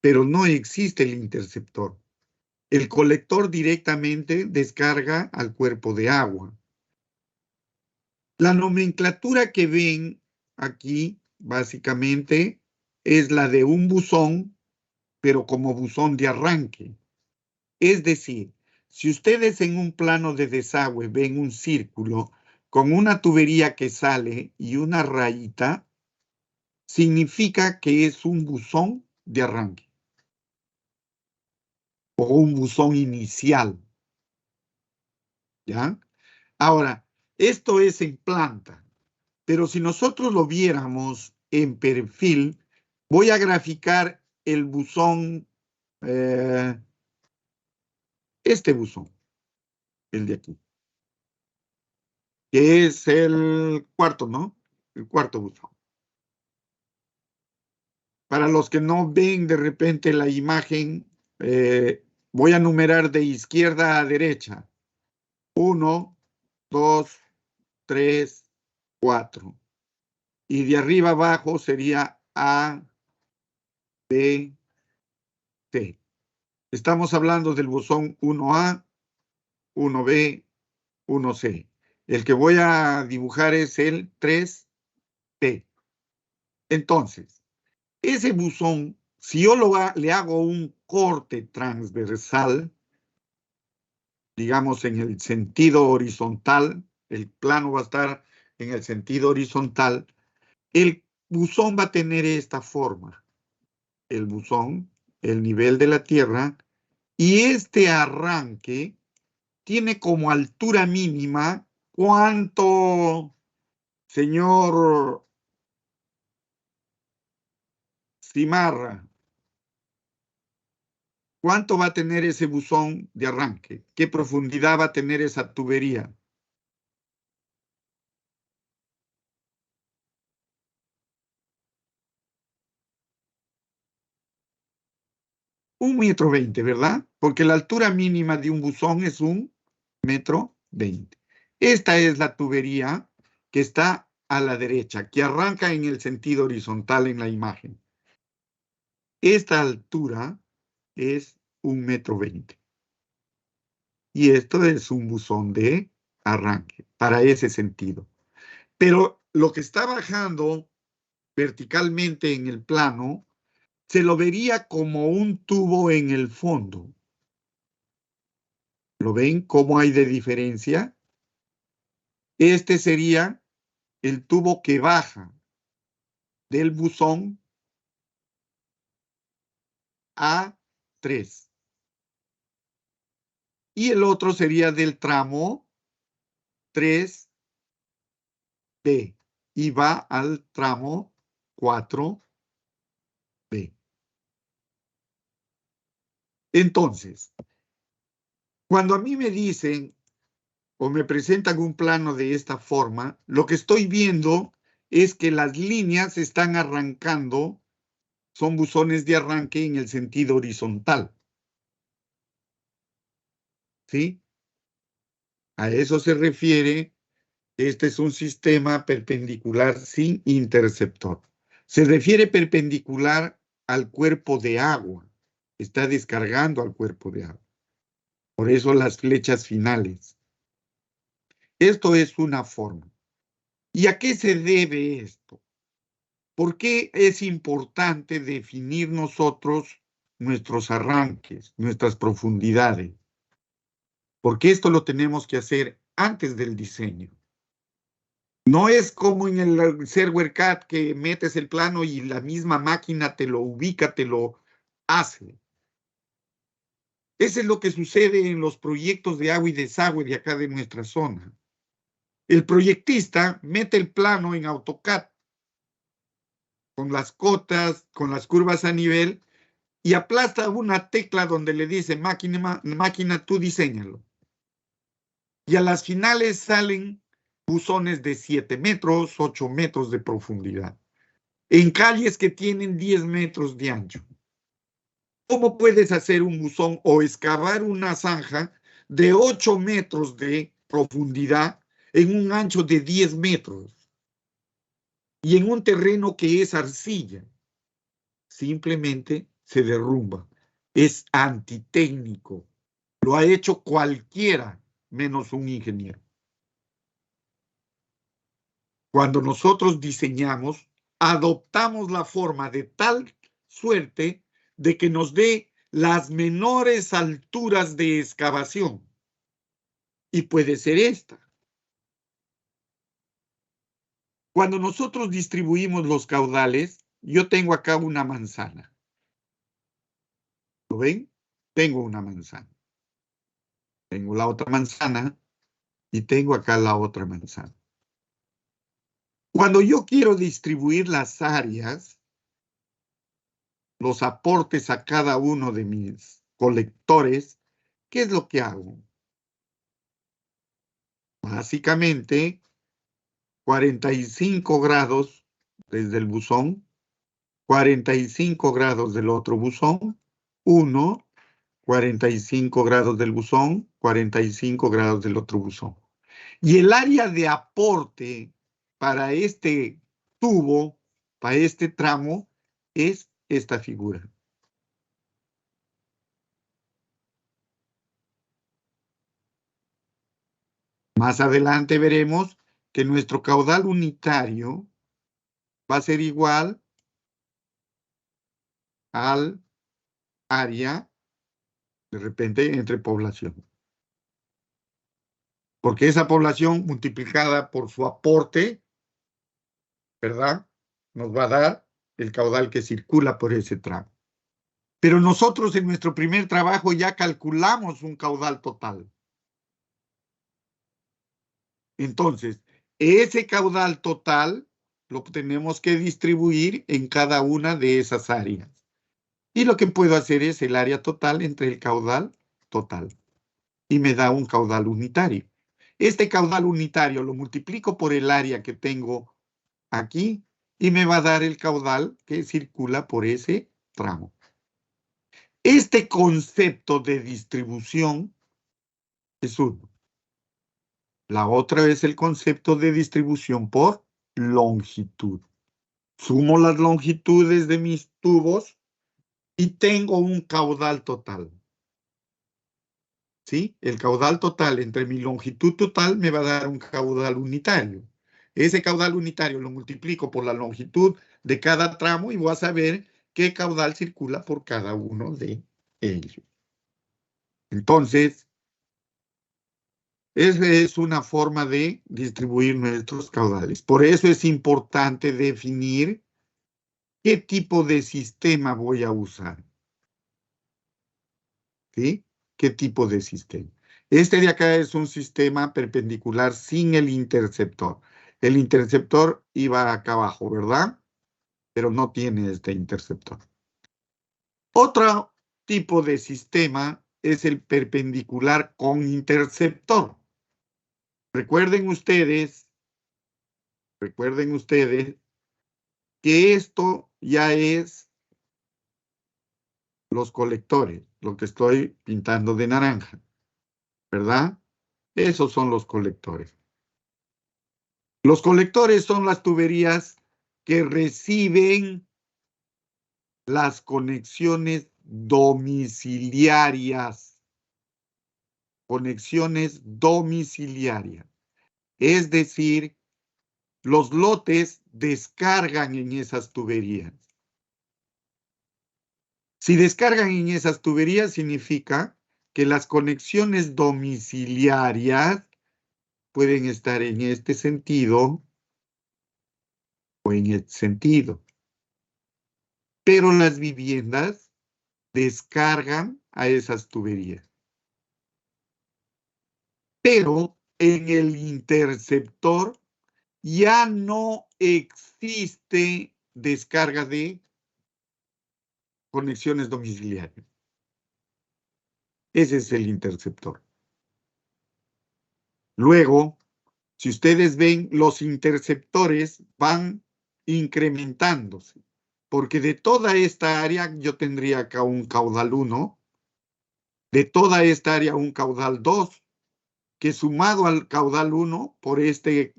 Speaker 1: Pero no existe el interceptor. El colector directamente descarga al cuerpo de agua. La nomenclatura que ven aquí, básicamente, es la de un buzón, pero como buzón de arranque. Es decir, si ustedes en un plano de desagüe ven un círculo con una tubería que sale y una rayita, significa que es un buzón de arranque o un buzón inicial. ¿Ya? Ahora, esto es en planta, pero si nosotros lo viéramos en perfil, voy a graficar el buzón, este buzón, el de aquí, que es el cuarto, ¿no? El cuarto buzón. Para los que no ven de repente la imagen, voy a numerar de izquierda a derecha. 1, 2, 3, 4. Y de arriba abajo sería A, B, C. Estamos hablando del buzón 1A, 1B, 1C. El que voy a dibujar es el 3P. Entonces, ese buzón, si yo le hago un corte transversal, digamos en el sentido horizontal, el plano va a estar en el sentido horizontal, el buzón va a tener esta forma. El buzón, el nivel de la tierra, y este arranque tiene como altura mínima, ¿cuánto, señor Cimarra? ¿Cuánto va a tener ese buzón de arranque? ¿Qué profundidad va a tener esa tubería? Un 1,20 m, ¿verdad? Porque la altura mínima de un buzón es 1,20 m. Esta es la tubería que está a la derecha, que arranca en el sentido horizontal en la imagen. Esta altura es 1,20 m. Y esto es un buzón de arranque para ese sentido. Pero lo que está bajando verticalmente en el plano se lo vería como un tubo en el fondo. ¿Lo ven cómo hay de diferencia? Este sería el tubo que baja del buzón A3. Y el otro sería del tramo 3 B y va al tramo 4B. Entonces, cuando a mí me dicen o me presentan un plano de esta forma, lo que estoy viendo es que las líneas están arrancando, son buzones de arranque en el sentido horizontal. ¿Sí? A eso se refiere, este es un sistema perpendicular sin interceptor. Se refiere perpendicular al cuerpo de agua. Está descargando al cuerpo de agua. Por eso las flechas finales. Esto es una forma. ¿Y a qué se debe esto? ¿Por qué es importante definir nosotros nuestros arranques, nuestras profundidades? Porque esto lo tenemos que hacer antes del diseño. No es como en el ServerCAD que metes el plano y la misma máquina te lo ubica, te lo hace. Eso es lo que sucede en los proyectos de agua y desagüe de acá de nuestra zona. El proyectista mete el plano en AutoCAD con las cotas, con las curvas a nivel y aplasta una tecla donde le dice máquina, tú diséñalo. Y a las finales salen buzones de 7 metros, 8 metros de profundidad, en calles que tienen 10 metros de ancho. ¿Cómo puedes hacer un buzón o excavar una zanja de 8 metros de profundidad en un ancho de 10 metros y en un terreno que es arcilla? Simplemente se derrumba. Es antitécnico. Lo ha hecho cualquiera menos un ingeniero. Cuando nosotros diseñamos, adoptamos la forma de tal suerte de que nos dé las menores alturas de excavación. Y puede ser esta. Cuando nosotros distribuimos los caudales, yo tengo acá una manzana. ¿Lo ven? Tengo una manzana. Tengo la otra manzana y tengo acá la otra manzana. Cuando yo quiero distribuir las áreas, los aportes a cada uno de mis colectores, ¿qué es lo que hago? Básicamente, 45 grados desde el buzón, 45 grados del otro buzón, 1, 45 grados del buzón, 45 grados del otro buzón. Y el área de aporte para este tubo, para este tramo, es esta figura. Más adelante veremos que nuestro caudal unitario va a ser igual al área, de repente, entre población. Porque esa población multiplicada por su aporte, ¿verdad?, nos va a dar el caudal que circula por ese tramo. Pero nosotros en nuestro primer trabajo ya calculamos un caudal total. Entonces, ese caudal total lo tenemos que distribuir en cada una de esas áreas. Y lo que puedo hacer es el área total entre el caudal total. Y me da un caudal unitario. Este caudal unitario lo multiplico por el área que tengo aquí y me va a dar el caudal que circula por ese tramo. Este concepto de distribución es uno. La otra es el concepto de distribución por longitud. Sumo las longitudes de mis tubos y tengo un caudal total. ¿Sí? El caudal total entre mi longitud total me va a dar un caudal unitario. Ese caudal unitario lo multiplico por la longitud de cada tramo y voy a saber qué caudal circula por cada uno de ellos. Entonces, esa es una forma de distribuir nuestros caudales. Por eso es importante definir qué tipo de sistema voy a usar. ¿Sí? ¿Qué tipo de sistema? Este de acá es un sistema perpendicular sin el interceptor. El interceptor iba acá abajo, ¿verdad? Pero no tiene este interceptor. Otro tipo de sistema es el perpendicular con interceptor. Recuerden ustedes que esto ya es los colectores, lo que estoy pintando de naranja, ¿verdad? Esos son los colectores. Los colectores son las tuberías que reciben las conexiones domiciliarias. Conexiones domiciliarias. Es decir, los lotes descargan en esas tuberías. Si descargan en esas tuberías, significa que las conexiones domiciliarias pueden estar en este sentido o en este sentido. Pero las viviendas descargan a esas tuberías. Pero en el interceptor ya no existe descarga de conexiones domiciliarias. Ese es el interceptor. Luego, si ustedes ven, los interceptores van incrementándose, porque de toda esta área yo tendría acá un caudal 1, de toda esta área un caudal 2, que sumado al caudal 1 por este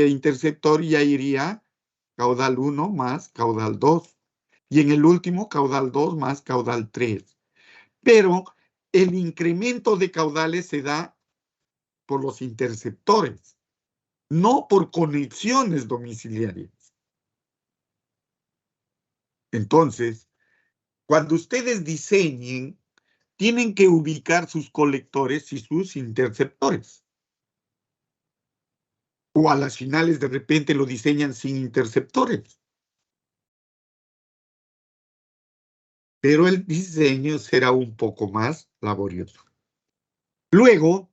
Speaker 1: interceptor ya iría caudal 1 más caudal 2. Y en el último, caudal 2 más caudal 3. Pero el incremento de caudales se da por los interceptores, no por conexiones domiciliarias. Entonces, cuando ustedes diseñen, tienen que ubicar sus colectores y sus interceptores. O a las finales de repente lo diseñan sin interceptores. Pero el diseño será un poco más laborioso. Luego,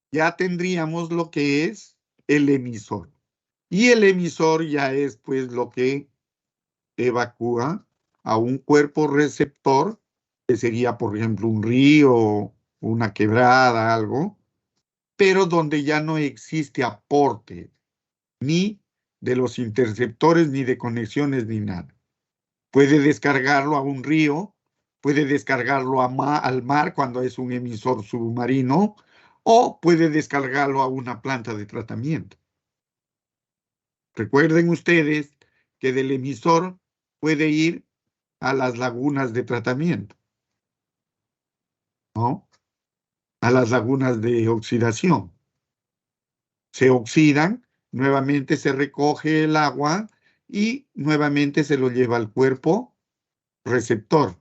Speaker 1: ya tendríamos lo que es el emisor. Y el emisor ya es pues lo que evacúa a un cuerpo receptor, que sería por ejemplo un río, una quebrada, algo, pero donde ya no existe aporte ni de los interceptores, ni de conexiones, ni nada. Puede descargarlo a un río, puede descargarlo al mar cuando es un emisor submarino, o puede descargarlo a una planta de tratamiento. Recuerden ustedes que del emisor puede ir a las lagunas de tratamiento, ¿no? A las lagunas de oxidación. Se oxidan, nuevamente se recoge el agua y nuevamente se lo lleva al cuerpo receptor.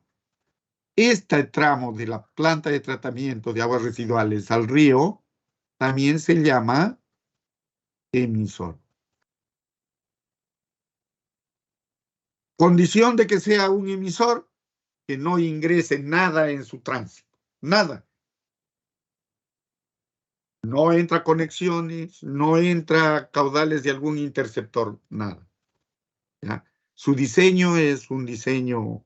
Speaker 1: Este tramo de la planta de tratamiento de aguas residuales al río también se llama emisor. Condición de que sea un emisor, que no ingrese nada en su tránsito, nada. No entra conexiones, no entra caudales de algún interceptor, nada. ¿Ya? Su diseño es un diseño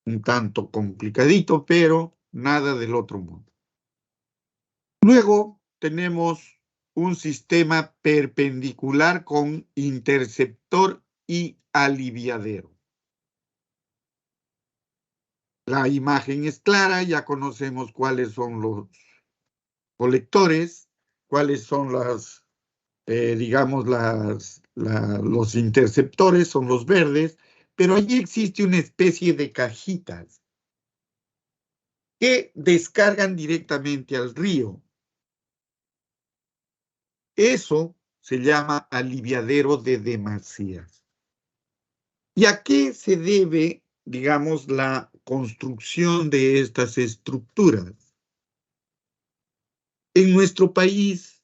Speaker 1: un tanto complicadito, pero nada del otro mundo. Luego tenemos un sistema perpendicular con interceptor y aliviadero. La imagen es clara, ya conocemos cuáles son los colectores, cuáles son las, digamos, los interceptores, son los verdes, pero allí existe una especie de cajitas que descargan directamente al río. Eso se llama aliviadero de demasías. ¿Y a qué se debe, digamos, la construcción de estas estructuras? En nuestro país,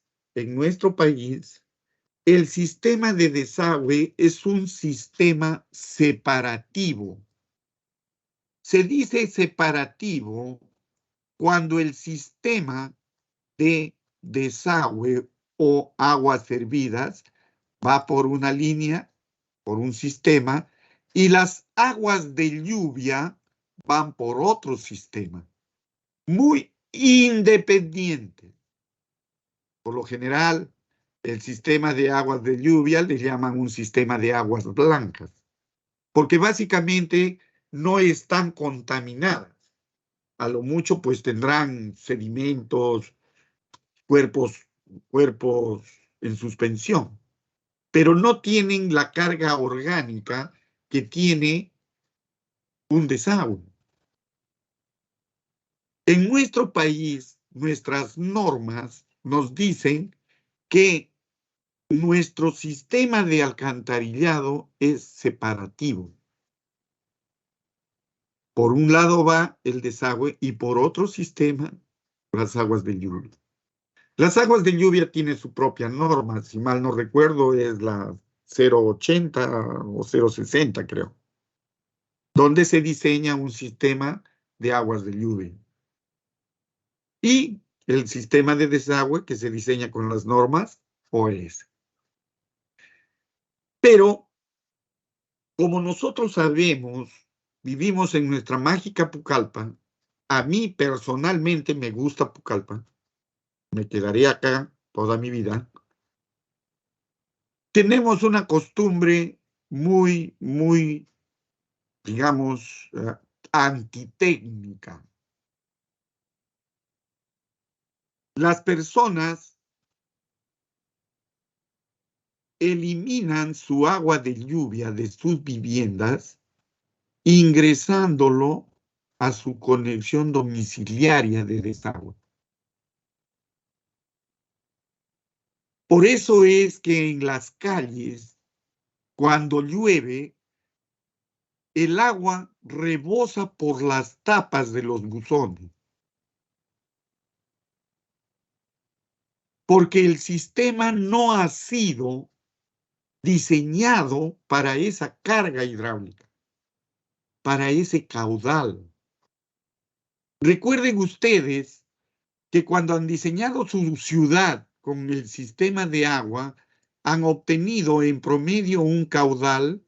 Speaker 1: el sistema de desagüe es un sistema separativo. Se dice separativo cuando el sistema de desagüe o aguas servidas va por una línea, por un sistema, y las aguas de lluvia van por otro sistema, muy independiente. Por lo general, el sistema de aguas de lluvia le llaman un sistema de aguas blancas, porque básicamente no están contaminadas. A lo mucho, pues tendrán sedimentos, cuerpos en suspensión, pero no tienen la carga orgánica que tiene un desagüe. En nuestro país, nuestras normas nos dicen que nuestro sistema de alcantarillado es separativo. Por un lado va el desagüe y por otro sistema las aguas de lluvia. Las aguas de lluvia tienen su propia norma, si mal no recuerdo es la 080 o 060 creo, donde se diseña un sistema de aguas de lluvia. Y el sistema de desagüe que se diseña con las normas OS. Pero, como nosotros sabemos, vivimos en nuestra mágica Pucallpa. A mí personalmente me gusta Pucallpa. Me quedaré acá toda mi vida. Tenemos una costumbre muy, digamos, antitécnica. Las personas eliminan su agua de lluvia de sus viviendas ingresándolo a su conexión domiciliaria de desagüe. Por eso es que en las calles, cuando llueve, el agua rebosa por las tapas de los buzones. Porque el sistema no ha sido diseñado para esa carga hidráulica, para ese caudal. Recuerden ustedes que cuando han diseñado su ciudad con el sistema de agua, han obtenido en promedio un caudal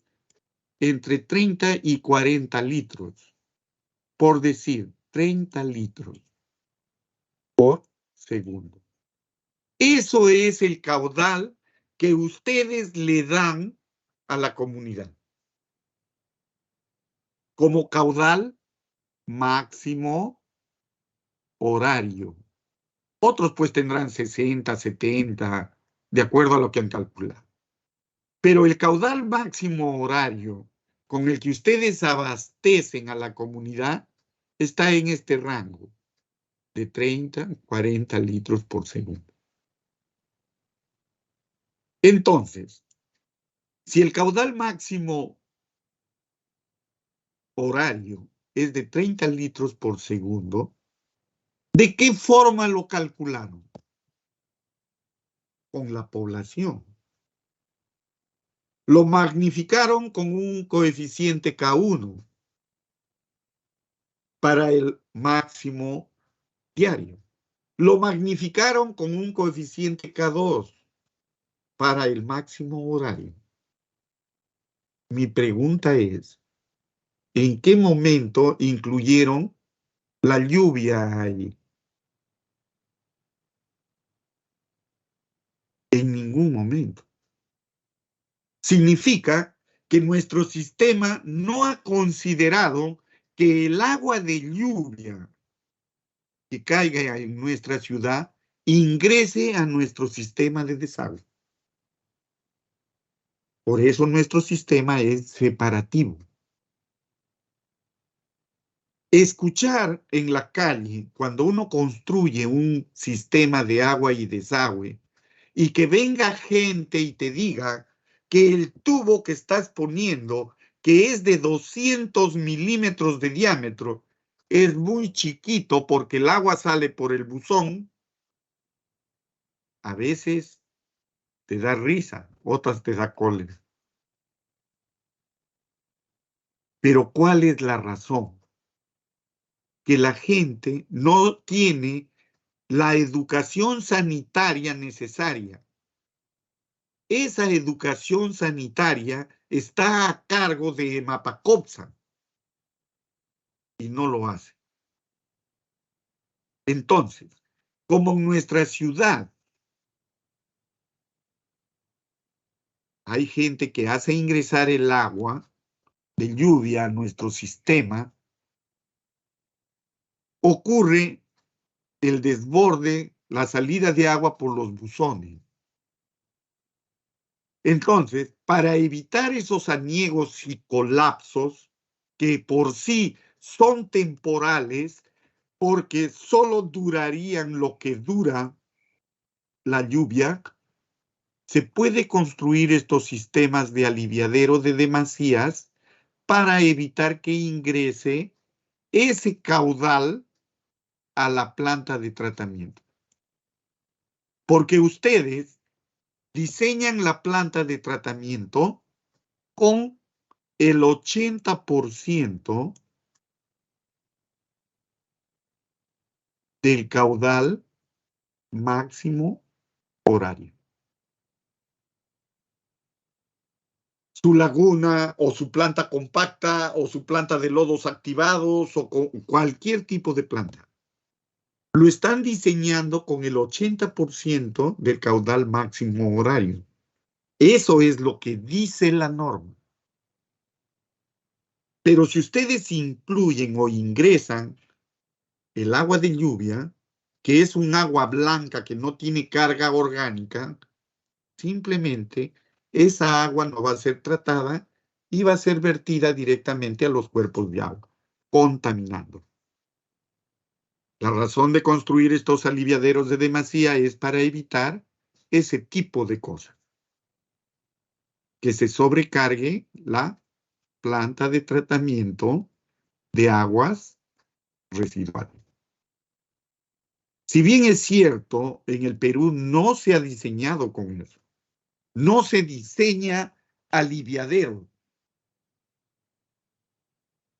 Speaker 1: entre 30 y 40 litros, por decir, 30 litros por segundo. Eso es el caudal que ustedes le dan a la comunidad como caudal máximo horario. Otros pues tendrán 60, 70, de acuerdo a lo que han calculado. Pero el caudal máximo horario con el que ustedes abastecen a la comunidad está en este rango de 30, 40 litros por segundo. Entonces, si el caudal máximo horario es de 30 litros por segundo, ¿de qué forma lo calcularon? Con la población. Lo magnificaron con un coeficiente K1 para el máximo diario. Lo magnificaron con un coeficiente K2 para el máximo horario. Mi pregunta es, ¿en qué momento incluyeron la lluvia ahí? En ningún momento. Significa que nuestro sistema no ha considerado que el agua de lluvia que caiga en nuestra ciudad ingrese a nuestro sistema de desagüe. Por eso nuestro sistema es separativo. Escuchar en la calle, cuando uno construye un sistema de agua y desagüe, y que venga gente y te diga que el tubo que estás poniendo, que es de 200 milímetros de diámetro, es muy chiquito porque el agua sale por el buzón, a veces te da risa, otras te da cólera. Pero ¿cuál es la razón? Que la gente no tiene la educación sanitaria necesaria. Esa educación sanitaria está a cargo de EMAPACOPSA y no lo hace. Entonces, como en nuestra ciudad hay gente que hace ingresar el agua de lluvia a nuestro sistema, ocurre el desborde, la salida de agua por los buzones. Entonces, para evitar esos aniegos y colapsos, que por sí son temporales, porque solo durarían lo que dura la lluvia, se puede construir estos sistemas de aliviadero de demasías para evitar que ingrese ese caudal a la planta de tratamiento. Porque ustedes diseñan la planta de tratamiento con el 80% del caudal máximo horario. Su laguna o su planta compacta o su planta de lodos activados o con cualquier tipo de planta. Lo están diseñando con el 80% del caudal máximo horario. Eso es lo que dice la norma. Pero si ustedes incluyen o ingresan el agua de lluvia, que es un agua blanca que no tiene carga orgánica, simplemente esa agua no va a ser tratada y va a ser vertida directamente a los cuerpos de agua, contaminando. La razón de construir estos aliviaderos de demasía es para evitar ese tipo de cosas. Que se sobrecargue la planta de tratamiento de aguas residuales. Si bien es cierto, en el Perú no se ha diseñado con eso. No se diseña aliviadero.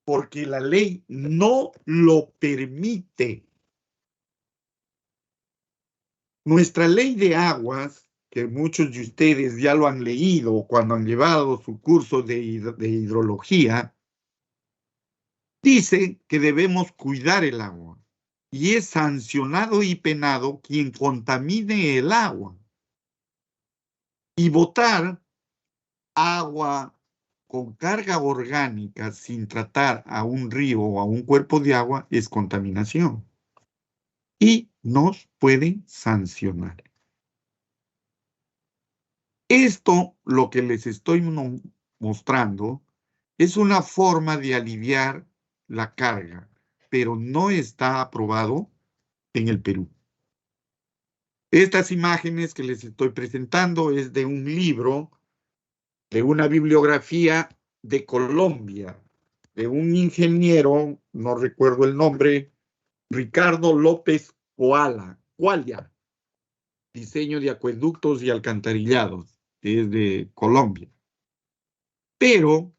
Speaker 1: Porque la ley no lo permite. Nuestra ley de aguas, que muchos de ustedes ya lo han leído cuando han llevado su curso de hidrología, dice que debemos cuidar el agua. Y es sancionado y penado quien contamine el agua. Y botar agua con carga orgánica sin tratar a un río o a un cuerpo de agua es contaminación. Y nos pueden sancionar. Esto, lo que les estoy mostrando, es una forma de aliviar la carga, pero no está aprobado en el Perú. Estas imágenes que les estoy presentando es de un libro, de una bibliografía de Colombia, de un ingeniero, no recuerdo el nombre, Ricardo López Cualla, diseño de acueductos y alcantarillados, que es de Colombia, pero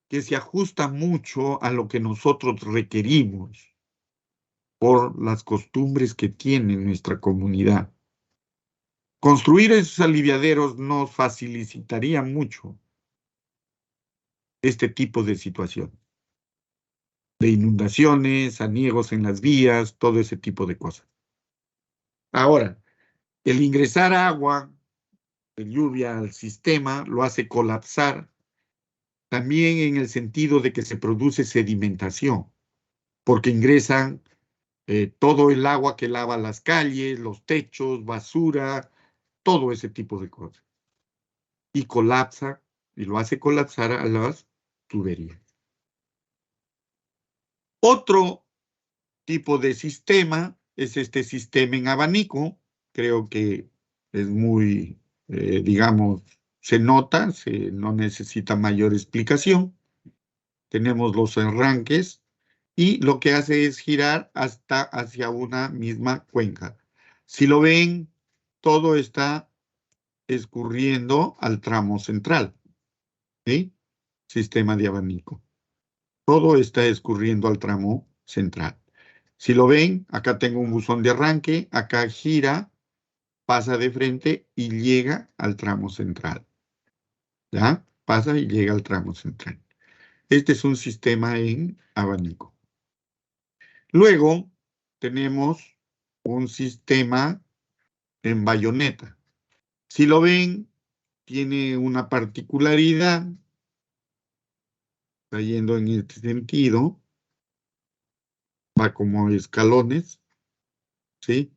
Speaker 1: que se ajusta mucho a lo que nosotros requerimos por las costumbres que tiene nuestra comunidad. Construir esos aliviaderos nos facilitaría mucho este tipo de situación, de inundaciones, aniegos en las vías, todo ese tipo de cosas. Ahora, el ingresar agua de lluvia al sistema lo hace colapsar, también en el sentido de que se produce sedimentación, porque ingresan todo el agua que lava las calles, los techos, basura, todo ese tipo de cosas. Y colapsa, y lo hace colapsar a las tuberías. Otro tipo de sistema es este sistema en abanico. Creo que es muy, digamos, se nota, no necesita mayor explicación. Tenemos los arranques y lo que hace es girar hasta hacia una misma cuenca. Si lo ven, todo está escurriendo al tramo central, ¿sí? Sistema de abanico. Todo está escurriendo al tramo central. Si lo ven, acá tengo un buzón de arranque, acá gira, pasa de frente y llega al tramo central. ¿Ya? Pasa y llega al tramo central. Este es un sistema en abanico. Luego tenemos un sistema en bayoneta. Si lo ven, tiene una particularidad, está yendo en este sentido, va como escalones, ¿sí?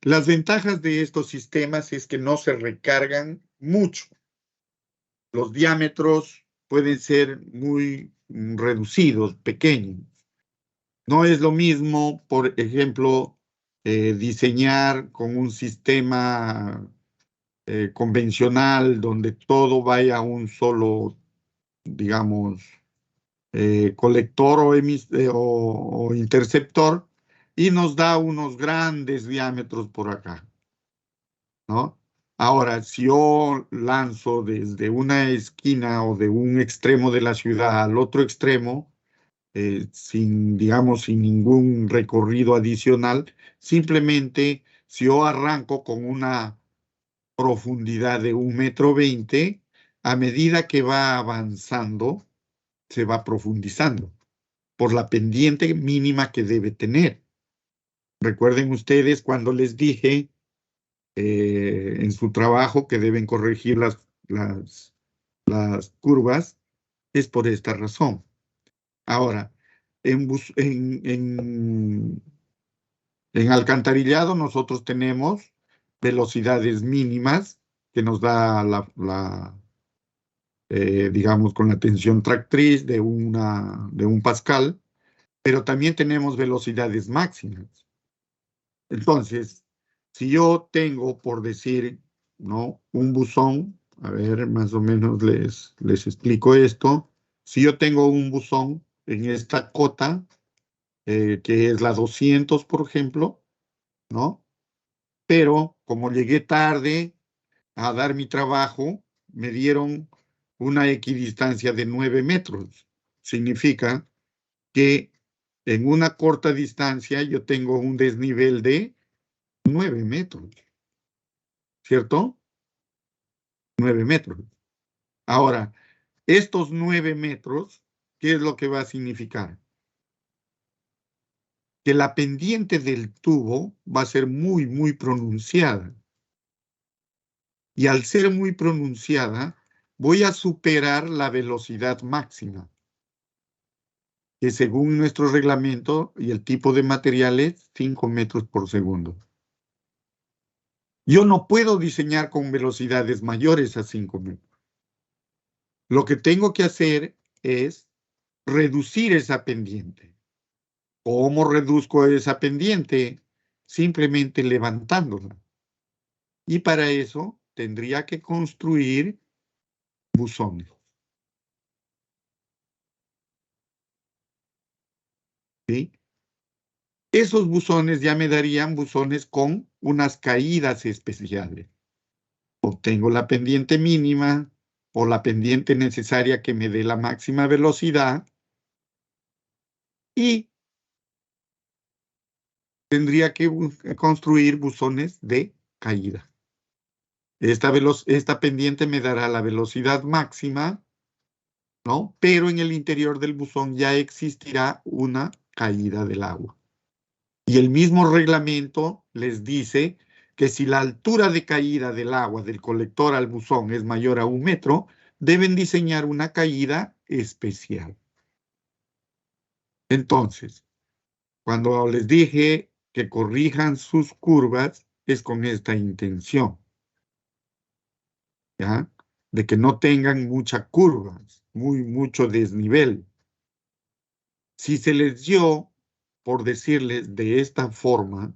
Speaker 1: Las ventajas de estos sistemas es que no se recargan mucho. Los diámetros pueden ser muy reducidos, pequeños. No es lo mismo, por ejemplo, diseñar con un sistema convencional donde todo vaya a un solo, digamos, colector o interceptor y nos da unos grandes diámetros por acá, ¿no? Ahora, si yo lanzo desde una esquina o de un extremo de la ciudad al otro extremo, sin, digamos, sin ningún recorrido adicional, simplemente si yo arranco con una profundidad de 1,20 m, a medida que va avanzando, se va profundizando por la pendiente mínima que debe tener. Recuerden ustedes cuando les dije en su trabajo que deben corregir las curvas, es por esta razón. Ahora, en alcantarillado nosotros tenemos velocidades mínimas que nos da digamos, con la tensión tractriz de un pascal, pero también tenemos velocidades máximas. Entonces, si yo tengo, por decir, ¿no?, un buzón, a ver, más o menos les explico esto. Si yo tengo un buzón en esta cota, que es la 200, por ejemplo, ¿no? Pero como llegué tarde a dar mi trabajo, me dieron una equidistancia de 9 metros. Significa que en una corta distancia yo tengo un desnivel de 9 metros, ¿cierto? 9 metros. Ahora, estos 9 metros, ¿qué es lo que va a significar? Que la pendiente del tubo va a ser muy, muy pronunciada. Y al ser muy pronunciada, voy a superar la velocidad máxima, que según nuestro reglamento y el tipo de materiales, 5 metros por segundo. Yo no puedo diseñar con velocidades mayores a 5 metros. Lo que tengo que hacer es reducir esa pendiente. ¿Cómo reduzco esa pendiente? Simplemente levantándola. Y para eso tendría que construir buzones. ¿Sí? Esos buzones ya me darían buzones con unas caídas especiales. Obtengo la pendiente mínima o la pendiente necesaria que me dé la máxima velocidad y tendría que construir buzones de caída. Esta pendiente me dará la velocidad máxima, ¿no? Pero en el interior del buzón ya existirá una caída del agua. Y el mismo reglamento les dice que si la altura de caída del agua del colector al buzón es mayor a 1 metro, deben diseñar una caída especial. Entonces, cuando les dije que corrijan sus curvas, es con esta intención, ¿ya? De que no tengan muchas curvas, mucho desnivel. Si se les dio, por decirles de esta forma,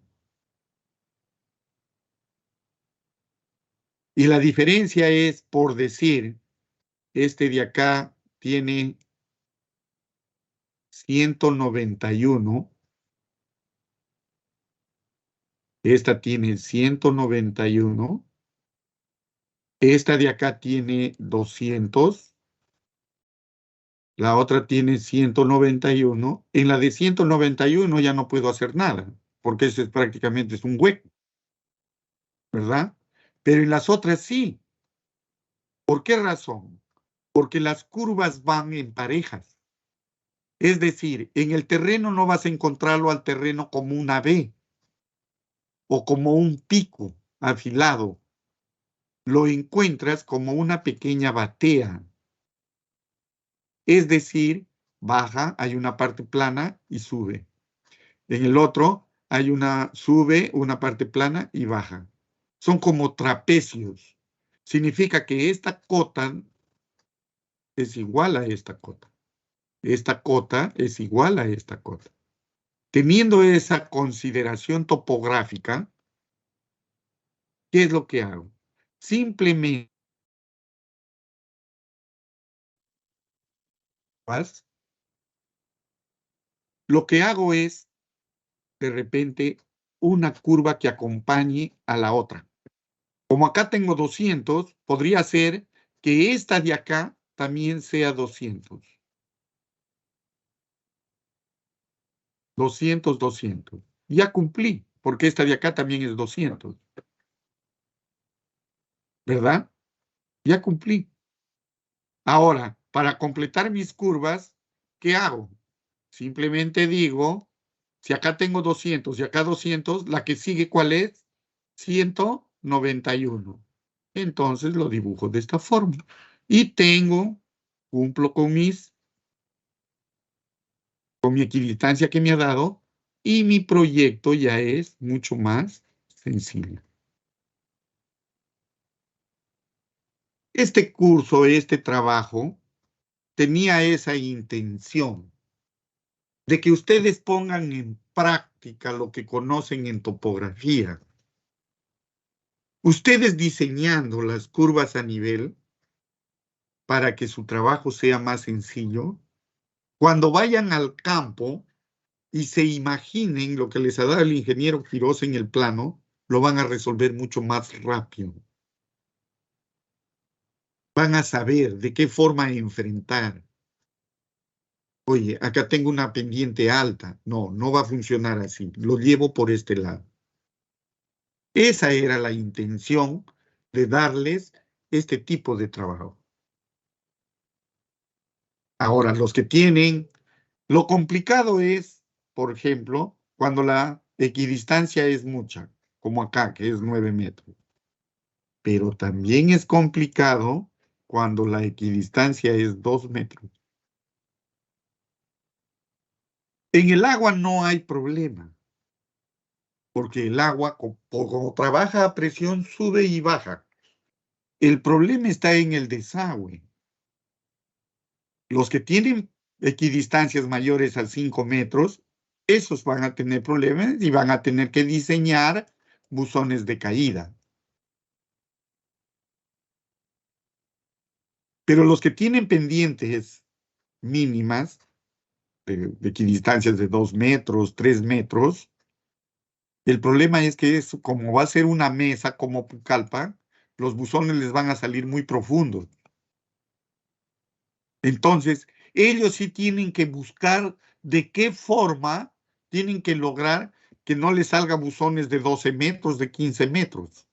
Speaker 1: y la diferencia es, por decir, este de acá tiene 191, esta tiene 191, esta de acá tiene 200, La otra tiene 191. En la de 191 ya no puedo hacer nada, porque eso es prácticamente un hueco, ¿verdad? Pero en las otras sí. ¿Por qué razón? Porque las curvas van en parejas. Es decir, en el terreno no vas a encontrarlo al terreno como una V o como un pico afilado. Lo encuentras como una pequeña batea. Es decir, baja, hay una parte plana y sube. En el otro hay sube una parte plana y baja. Son como trapecios. Significa que esta cota es igual a esta cota. Esta cota es igual a esta cota. Teniendo esa consideración topográfica, ¿qué es lo que hago? Simplemente lo que hago es, de repente, una curva que acompañe a la otra. Como acá tengo 200, podría ser que esta de acá también sea 200. 200, 200. Ya cumplí, porque esta de acá también es 200. ¿Verdad? Ya cumplí. Ahora, para completar mis curvas, ¿qué hago? Simplemente digo, si acá tengo 200 y acá 200, la que sigue, ¿cuál es? 191. Entonces lo dibujo de esta forma. Y cumplo con mi equidistancia que me ha dado, y mi proyecto ya es mucho más sencillo. Este curso, este trabajo, tenía esa intención de que ustedes pongan en práctica lo que conocen en topografía. Ustedes diseñando las curvas a nivel para que su trabajo sea más sencillo, cuando vayan al campo y se imaginen lo que les ha dado el ingeniero Quiroz en el plano, lo van a resolver mucho más rápido. Van a saber de qué forma enfrentar. Oye, acá tengo una pendiente alta. No, no va a funcionar así. Lo llevo por este lado. Esa era la intención de darles este tipo de trabajo. Ahora, los que tienen, lo complicado es, por ejemplo, cuando la equidistancia es mucha, como acá, que es 9 metros. Pero también es complicado cuando la equidistancia es 2 metros. En el agua no hay problema, porque el agua, como trabaja a presión, sube y baja. El problema está en el desagüe. Los que tienen equidistancias mayores a 5 metros, esos van a tener problemas y van a tener que diseñar buzones de caída. Pero los que tienen pendientes mínimas, de equidistancias de 2 metros, 3 metros, el problema es que como va a ser una mesa como Pucallpa, los buzones les van a salir muy profundos. Entonces, ellos sí tienen que buscar de qué forma tienen que lograr que no les salga buzones de 12 metros, de 15 metros.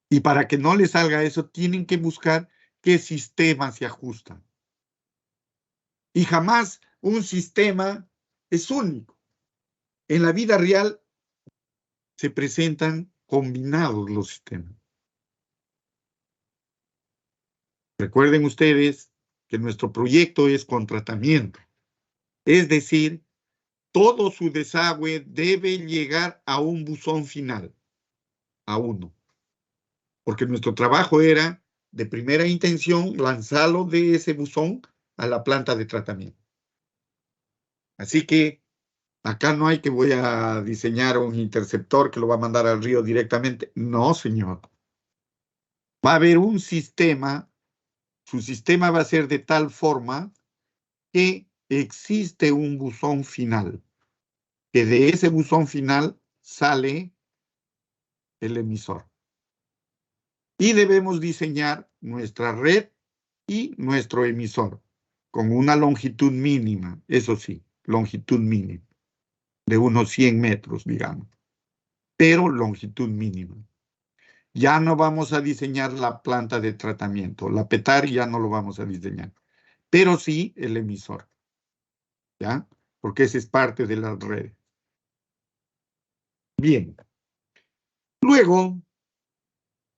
Speaker 1: Y para que no les salga eso, tienen que buscar qué sistema se ajusta. Y jamás un sistema es único. En la vida real se presentan combinados los sistemas. Recuerden ustedes que nuestro proyecto es con tratamiento. Es decir, todo su desagüe debe llegar a un buzón final, a uno. Porque nuestro trabajo era, de primera intención, lanzarlo de ese buzón a la planta de tratamiento. Así que acá no hay que voy a diseñar un interceptor que lo va a mandar al río directamente. No, señor. Va a haber un sistema, su sistema va a ser de tal forma que existe un buzón final, que de ese buzón final sale el emisor. Y debemos diseñar nuestra red y nuestro emisor, con una longitud mínima, eso sí, longitud mínima, de unos 100 metros, digamos, pero longitud mínima. Ya no vamos a diseñar la planta de tratamiento, la PETAR ya no lo vamos a diseñar, pero sí el emisor, ¿ya? Porque ese es parte de la red. Bien. Luego,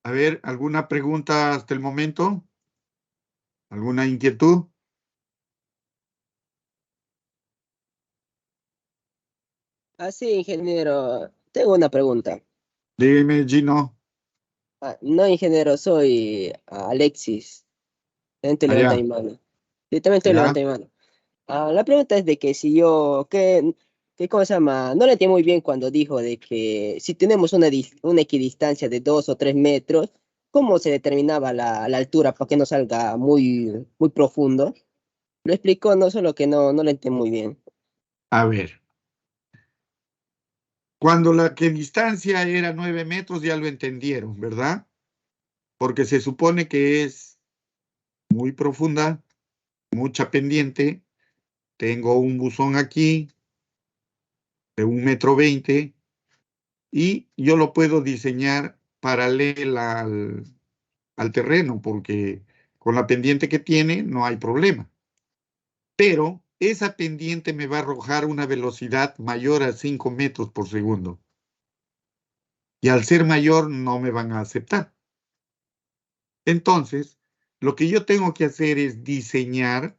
Speaker 1: a ver, ¿alguna pregunta hasta el momento? ¿Alguna inquietud?
Speaker 6: Sí, ingeniero, tengo una pregunta.
Speaker 1: Dime, Gino.
Speaker 6: No, ingeniero, soy Alexis. También estoy
Speaker 1: Allá.
Speaker 6: levantando mi mano. Sí, también estoy
Speaker 1: Ya.
Speaker 6: levantando mi mano. La pregunta es de que si yo, ¿cómo se llama? No le entiendo muy bien cuando dijo de que si tenemos una equidistancia de 2 o 3 metros, ¿cómo se determinaba la altura para que no salga muy, muy profundo? Lo explicó, no solo que no lo entiendo muy bien.
Speaker 1: A ver. Cuando la equidistancia era 9 metros ya lo entendieron, ¿verdad? Porque se supone que es muy profunda, mucha pendiente. Tengo un buzón aquí de 1,20 m y yo lo puedo diseñar paralela al terreno porque con la pendiente que tiene no hay problema. Pero esa pendiente me va a arrojar una velocidad mayor a 5 metros por segundo. Y al ser mayor no me van a aceptar. Entonces, lo que yo tengo que hacer es diseñar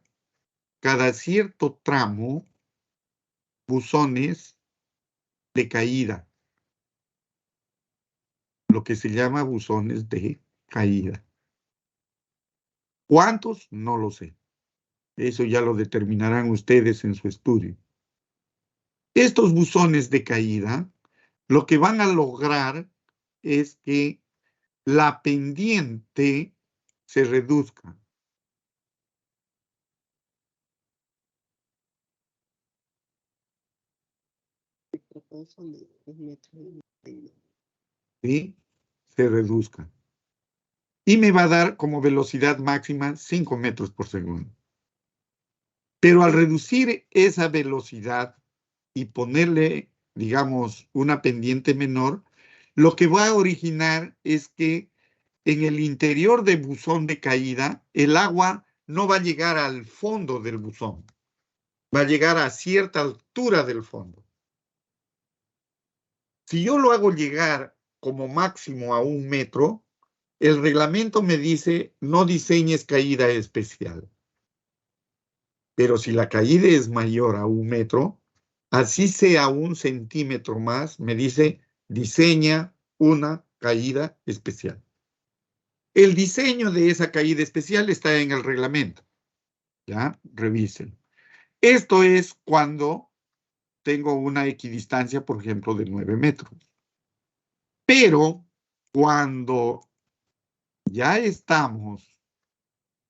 Speaker 1: cada cierto tramo buzones de caída, lo que se llama buzones de caída. ¿Cuántos? No lo sé. Eso ya lo determinarán ustedes en su estudio. Estos buzones de caída, lo que van a lograr es que la pendiente se reduzca. ¿Sí? Se reduzca. Y me va a dar como velocidad máxima 5 metros por segundo. Pero al reducir esa velocidad y ponerle, digamos, una pendiente menor, lo que va a originar es que en el interior del buzón de caída, el agua no va a llegar al fondo del buzón, va a llegar a cierta altura del fondo. Si yo lo hago llegar como máximo a 1 metro, el reglamento me dice no diseñes caída especial. Pero si la caída es mayor a 1 metro, así sea 1 centímetro más, me dice diseña una caída especial. El diseño de esa caída especial está en el reglamento. ¿Ya? Revisen. Esto es cuando tengo una equidistancia, por ejemplo, de 9 metros. Pero cuando ya estamos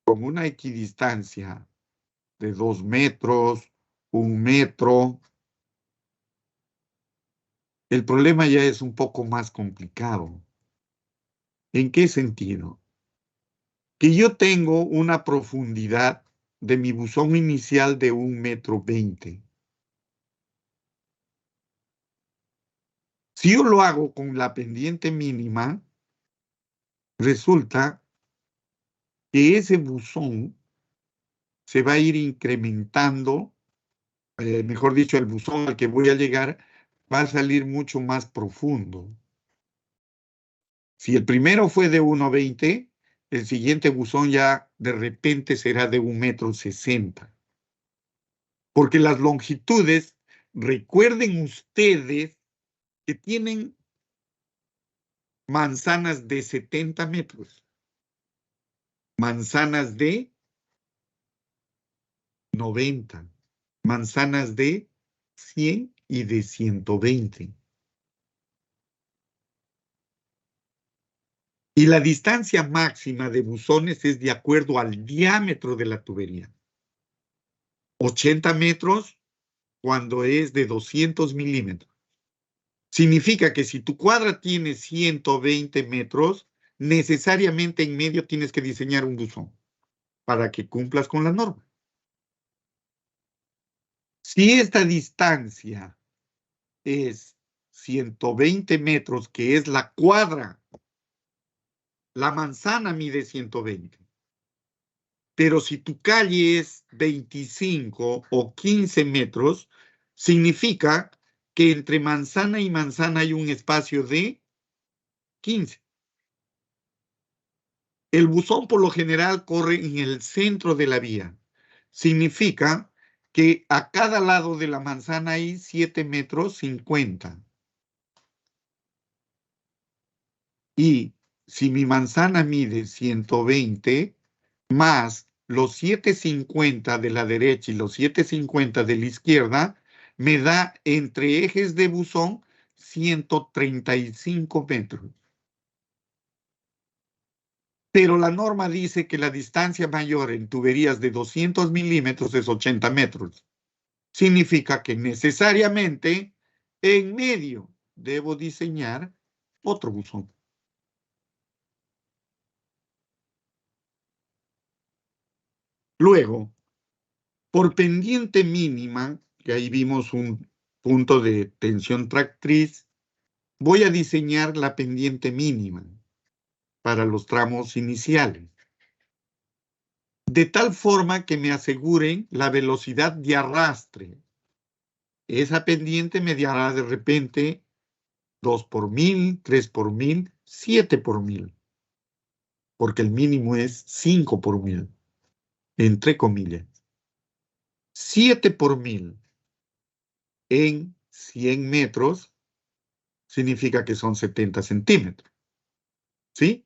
Speaker 1: con una equidistancia de 2 metros, 1 metro, el problema ya es un poco más complicado. ¿En qué sentido? Que yo tengo una profundidad de mi buzón inicial de 1,20 m. Si yo lo hago con la pendiente mínima, resulta que ese buzón se va a ir incrementando, mejor dicho, el buzón al que voy a llegar va a salir mucho más profundo. Si el primero fue de 1,20 m, el siguiente buzón ya de repente será de 1,60 m. Porque las longitudes, recuerden ustedes que tienen manzanas de 70 metros, manzanas de 90, manzanas de 100 y de 120. Y la distancia máxima de buzones es de acuerdo al diámetro de la tubería. 80 metros cuando es de 200 milímetros. Significa que si tu cuadra tiene 120 metros, necesariamente en medio tienes que diseñar un buzón. para que cumplas con la norma. Si esta distancia es 120 metros, que es la cuadra, la manzana mide 120. Pero si tu calle es 25 o 15 metros, significa que entre manzana y manzana hay un espacio de 15. El buzón por lo general corre en el centro de la vía. Significa que a cada lado de la manzana hay 7 metros 50. Y si mi manzana mide 120, más los 750 de la derecha y los 750 de la izquierda, me da entre ejes de buzón 135 metros. Pero la norma dice que la distancia mayor en tuberías de 200 milímetros es 80 metros. Significa que necesariamente en medio debo diseñar otro buzón. Luego, por pendiente mínima, que ahí vimos un punto de tensión tractriz, voy a diseñar la pendiente mínima para los tramos iniciales, de tal forma que me aseguren la velocidad de arrastre. Esa pendiente me dará de repente 2 por 1000, 3 por 1000, 7 por 1000, porque el mínimo es 5 por 1000, entre comillas. 7 por 1000 en 100 metros significa que son 70 centímetros. ¿Sí?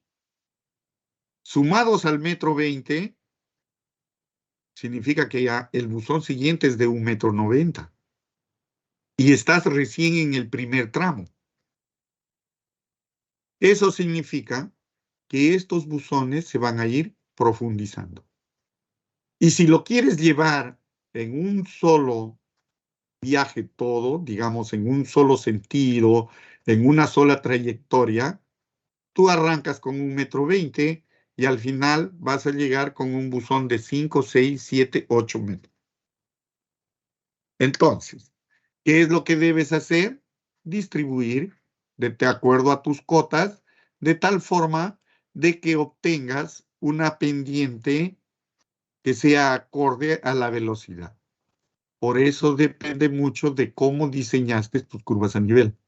Speaker 1: Sumados al metro 20, significa que ya el buzón siguiente es de 1,90 m. Y estás recién en el primer tramo. Eso significa que estos buzones se van a ir profundizando. Y si lo quieres llevar en un solo viaje todo, digamos en un solo sentido, en una sola trayectoria, tú arrancas con 1,20 m y al final vas a llegar con un buzón de 5, 6, 7, 8 metros. Entonces, ¿qué es lo que debes hacer? Distribuir de acuerdo a tus cotas, de tal forma de que obtengas una pendiente que sea acorde a la velocidad. Por eso depende mucho de cómo diseñaste tus curvas a nivel.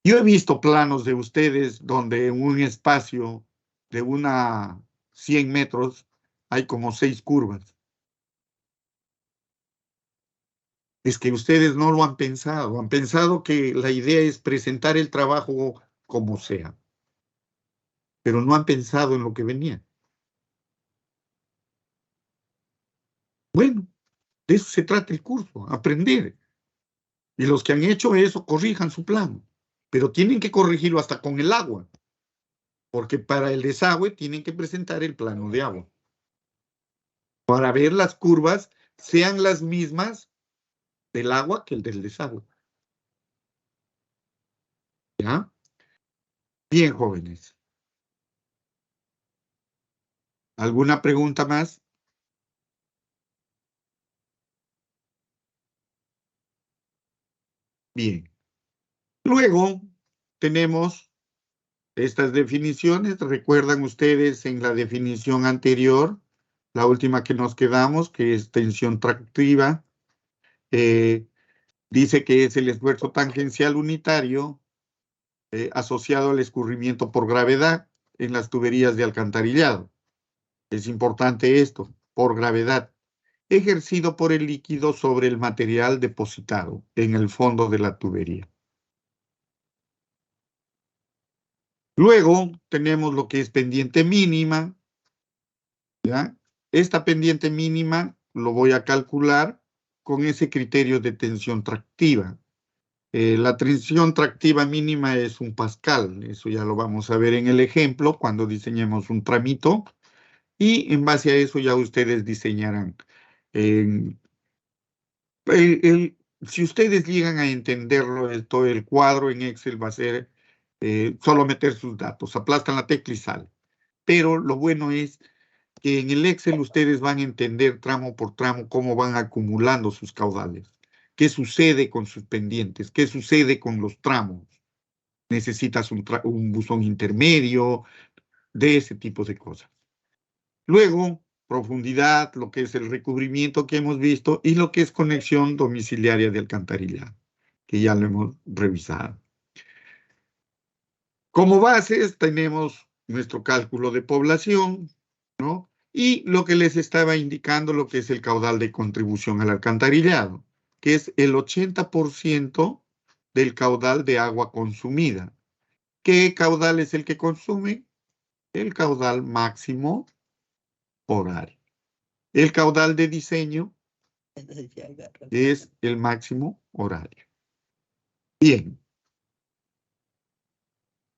Speaker 1: Yo he visto planos de ustedes donde en un espacio de 100 metros hay como 6 curvas. Es que ustedes no lo han pensado que la idea es presentar el trabajo como sea, pero no han pensado en lo que venía. Bueno, de eso se trata el curso, aprender. Y los que han hecho eso, corrijan su plano, pero tienen que corregirlo hasta con el agua, porque para el desagüe tienen que presentar el plano de agua. Para ver las curvas sean las mismas del agua que el del desagüe. ¿Ya? Bien, jóvenes. ¿Alguna pregunta más? Bien. Luego tenemos estas definiciones. ¿Recuerdan ustedes en la definición anterior, la última que nos quedamos, que es tensión tractiva? Dice que es el esfuerzo tangencial unitario asociado al escurrimiento por gravedad en las tuberías de alcantarillado. Es importante esto, por gravedad, ejercido por el líquido sobre el material depositado en el fondo de la tubería. Luego tenemos lo que es pendiente mínima, ¿ya? Esta pendiente mínima lo voy a calcular con ese criterio de tensión tractiva. La tensión tractiva mínima es 1 pascal, eso ya lo vamos a ver en el ejemplo cuando diseñemos un tramito, y en base a eso ya ustedes diseñarán. Si ustedes llegan a entenderlo, todo el cuadro en Excel va a ser solo meter sus datos, aplastan la tecla y sale. Pero lo bueno es que en el Excel ustedes van a entender tramo por tramo cómo van acumulando sus caudales. ¿Qué sucede con sus pendientes? ¿Qué sucede con los tramos? ¿Necesitas un buzón intermedio? De ese tipo de cosas. Luego, profundidad, lo que es el recubrimiento que hemos visto y lo que es conexión domiciliaria de alcantarillado, que ya lo hemos revisado. Como bases tenemos nuestro cálculo de población, ¿no? Y lo que les estaba indicando, lo que es el caudal de contribución al alcantarillado, que es el 80% del caudal de agua consumida. ¿Qué caudal es el que consume? El caudal máximo horario. El caudal de diseño es el máximo horario. Bien.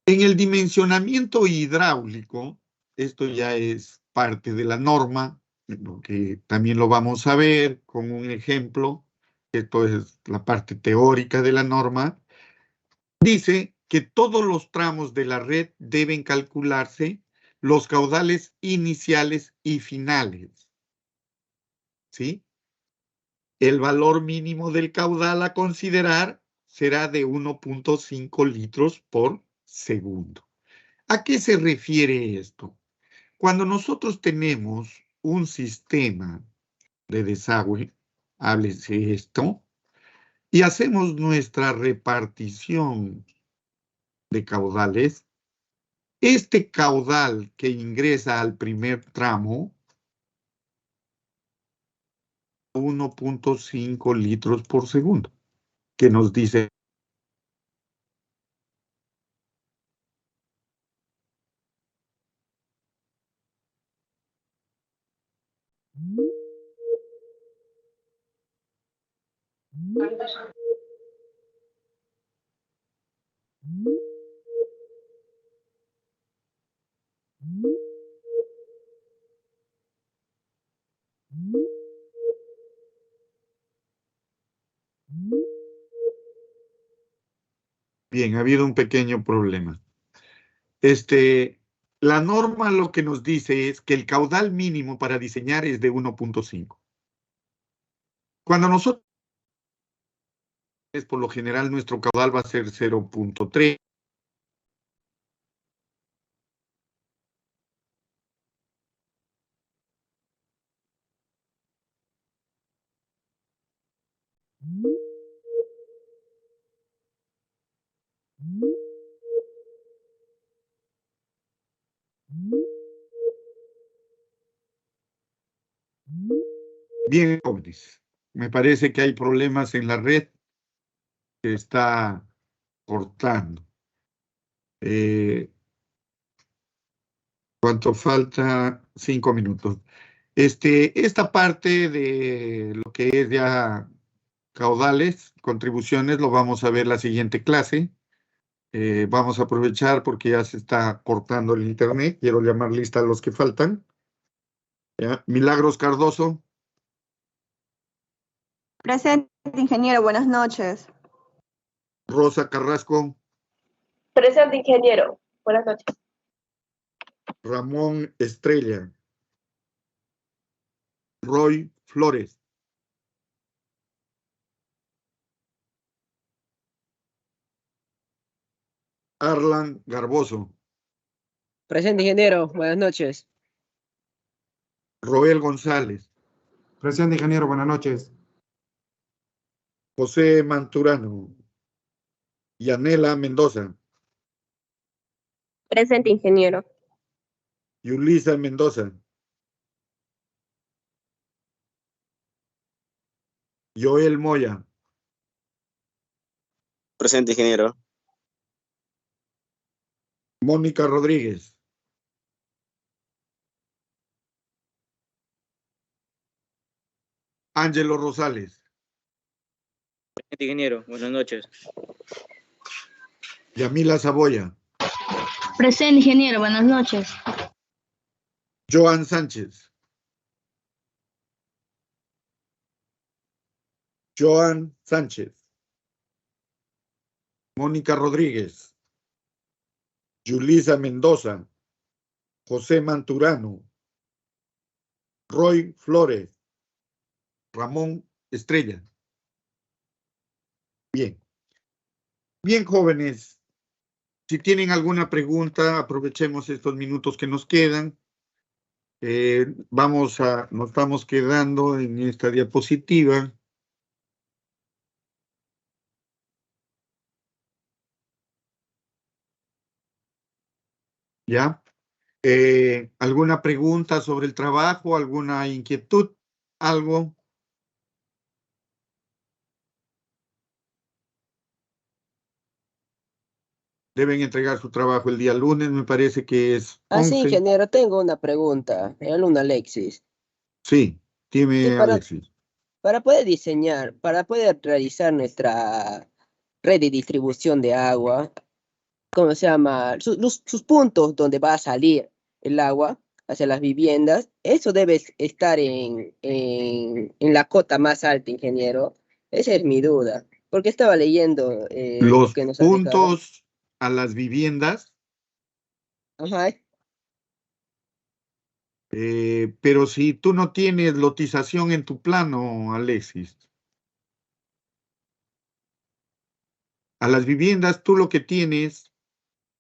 Speaker 1: En el dimensionamiento hidráulico, esto ya es parte de la norma, que también lo vamos a ver con un ejemplo. Esto es la parte teórica de la norma. Dice que todos los tramos de la red deben calcularse los caudales iniciales y finales. ¿Sí? El valor mínimo del caudal a considerar será de 1.5 litros por segundo. ¿A qué se refiere esto? Cuando nosotros tenemos un sistema de desagüe, háblese esto, y hacemos nuestra repartición de caudales, este caudal que ingresa al primer tramo, 1.5 litros por segundo, que nos dice bien, ha habido un pequeño problema. La norma lo que nos dice es que el caudal mínimo para diseñar es de 1.5. Cuando nosotros, por lo general, nuestro caudal va a ser 0.3. Bien, jóvenes, me parece que hay problemas en la red que está cortando. ¿Cuánto falta? 5 minutos. Esta parte de lo que es ya caudales, contribuciones, lo vamos a ver la siguiente clase. Vamos a aprovechar porque ya se está cortando el internet. Quiero llamar lista a los que faltan. ¿Ya? Milagros Cardoso.
Speaker 4: Presente, ingeniero, buenas noches.
Speaker 1: Rosa Carrasco.
Speaker 11: Presente, ingeniero. Buenas noches.
Speaker 1: Ramón Estrella. Roy Flores. Arlan Garboso.
Speaker 6: Presente, ingeniero. Buenas noches.
Speaker 1: Roel González.
Speaker 9: Presente, ingeniero. Buenas noches.
Speaker 1: José Manturano. Yanela Mendoza.
Speaker 11: Presente, ingeniero.
Speaker 1: Yulisa Mendoza. Joel Moya.
Speaker 12: Presente, ingeniero.
Speaker 1: Mónica Rodríguez. Ángelo Rosales.
Speaker 12: Presente, ingeniero. Buenas noches.
Speaker 1: Yamila Saboya.
Speaker 5: Presente, ingeniero. Buenas noches.
Speaker 1: Joan Sánchez. Joan Sánchez. Mónica Rodríguez. Yulisa Mendoza. José Manturano. Roy Flores. Ramón Estrella. Bien. Bien, jóvenes. Si tienen alguna pregunta, aprovechemos estos minutos que nos quedan. Nos estamos quedando en esta diapositiva. ¿Ya? ¿Alguna pregunta sobre el trabajo? ¿Alguna inquietud? ¿Algo? Deben entregar su trabajo el día lunes, me parece que es
Speaker 6: Sí,
Speaker 1: 11.
Speaker 6: ingeniero, tengo una pregunta. El alumno Alexis.
Speaker 1: Sí, dime, Alexis.
Speaker 6: Para poder diseñar, para poder realizar nuestra red de distribución de agua, ¿cómo se llama? Sus puntos donde va a salir el agua hacia las viviendas, eso debe estar en la cota más alta, ingeniero. Esa es mi duda, porque estaba leyendo lo
Speaker 1: Los
Speaker 6: que nos ha dejado.
Speaker 1: puntos a las viviendas.
Speaker 6: Ajá.
Speaker 1: Pero si tú no tienes lotización en tu plano, Alexis. A las viviendas tú lo que tienes,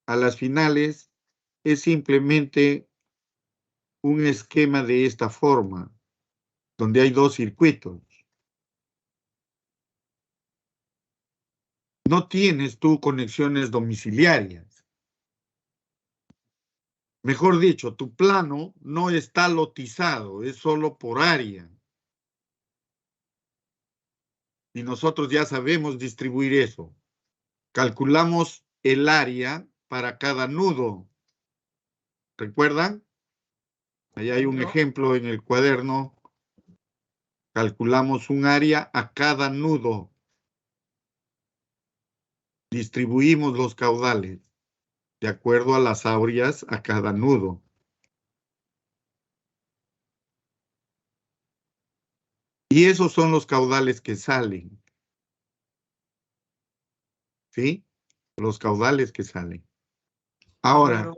Speaker 1: a las finales, es simplemente un esquema de esta forma, donde hay dos circuitos. No tienes tú conexiones domiciliarias. Mejor dicho, tu plano no está lotizado, es solo por área. Y nosotros ya sabemos distribuir eso. Calculamos el área para cada nudo. ¿Recuerdan? Ahí hay un ejemplo en el cuaderno. Calculamos un área a cada nudo. Distribuimos los caudales de acuerdo a las áreas a cada nudo. Y esos son los caudales que salen. ¿Sí? Los caudales que salen. Ahora,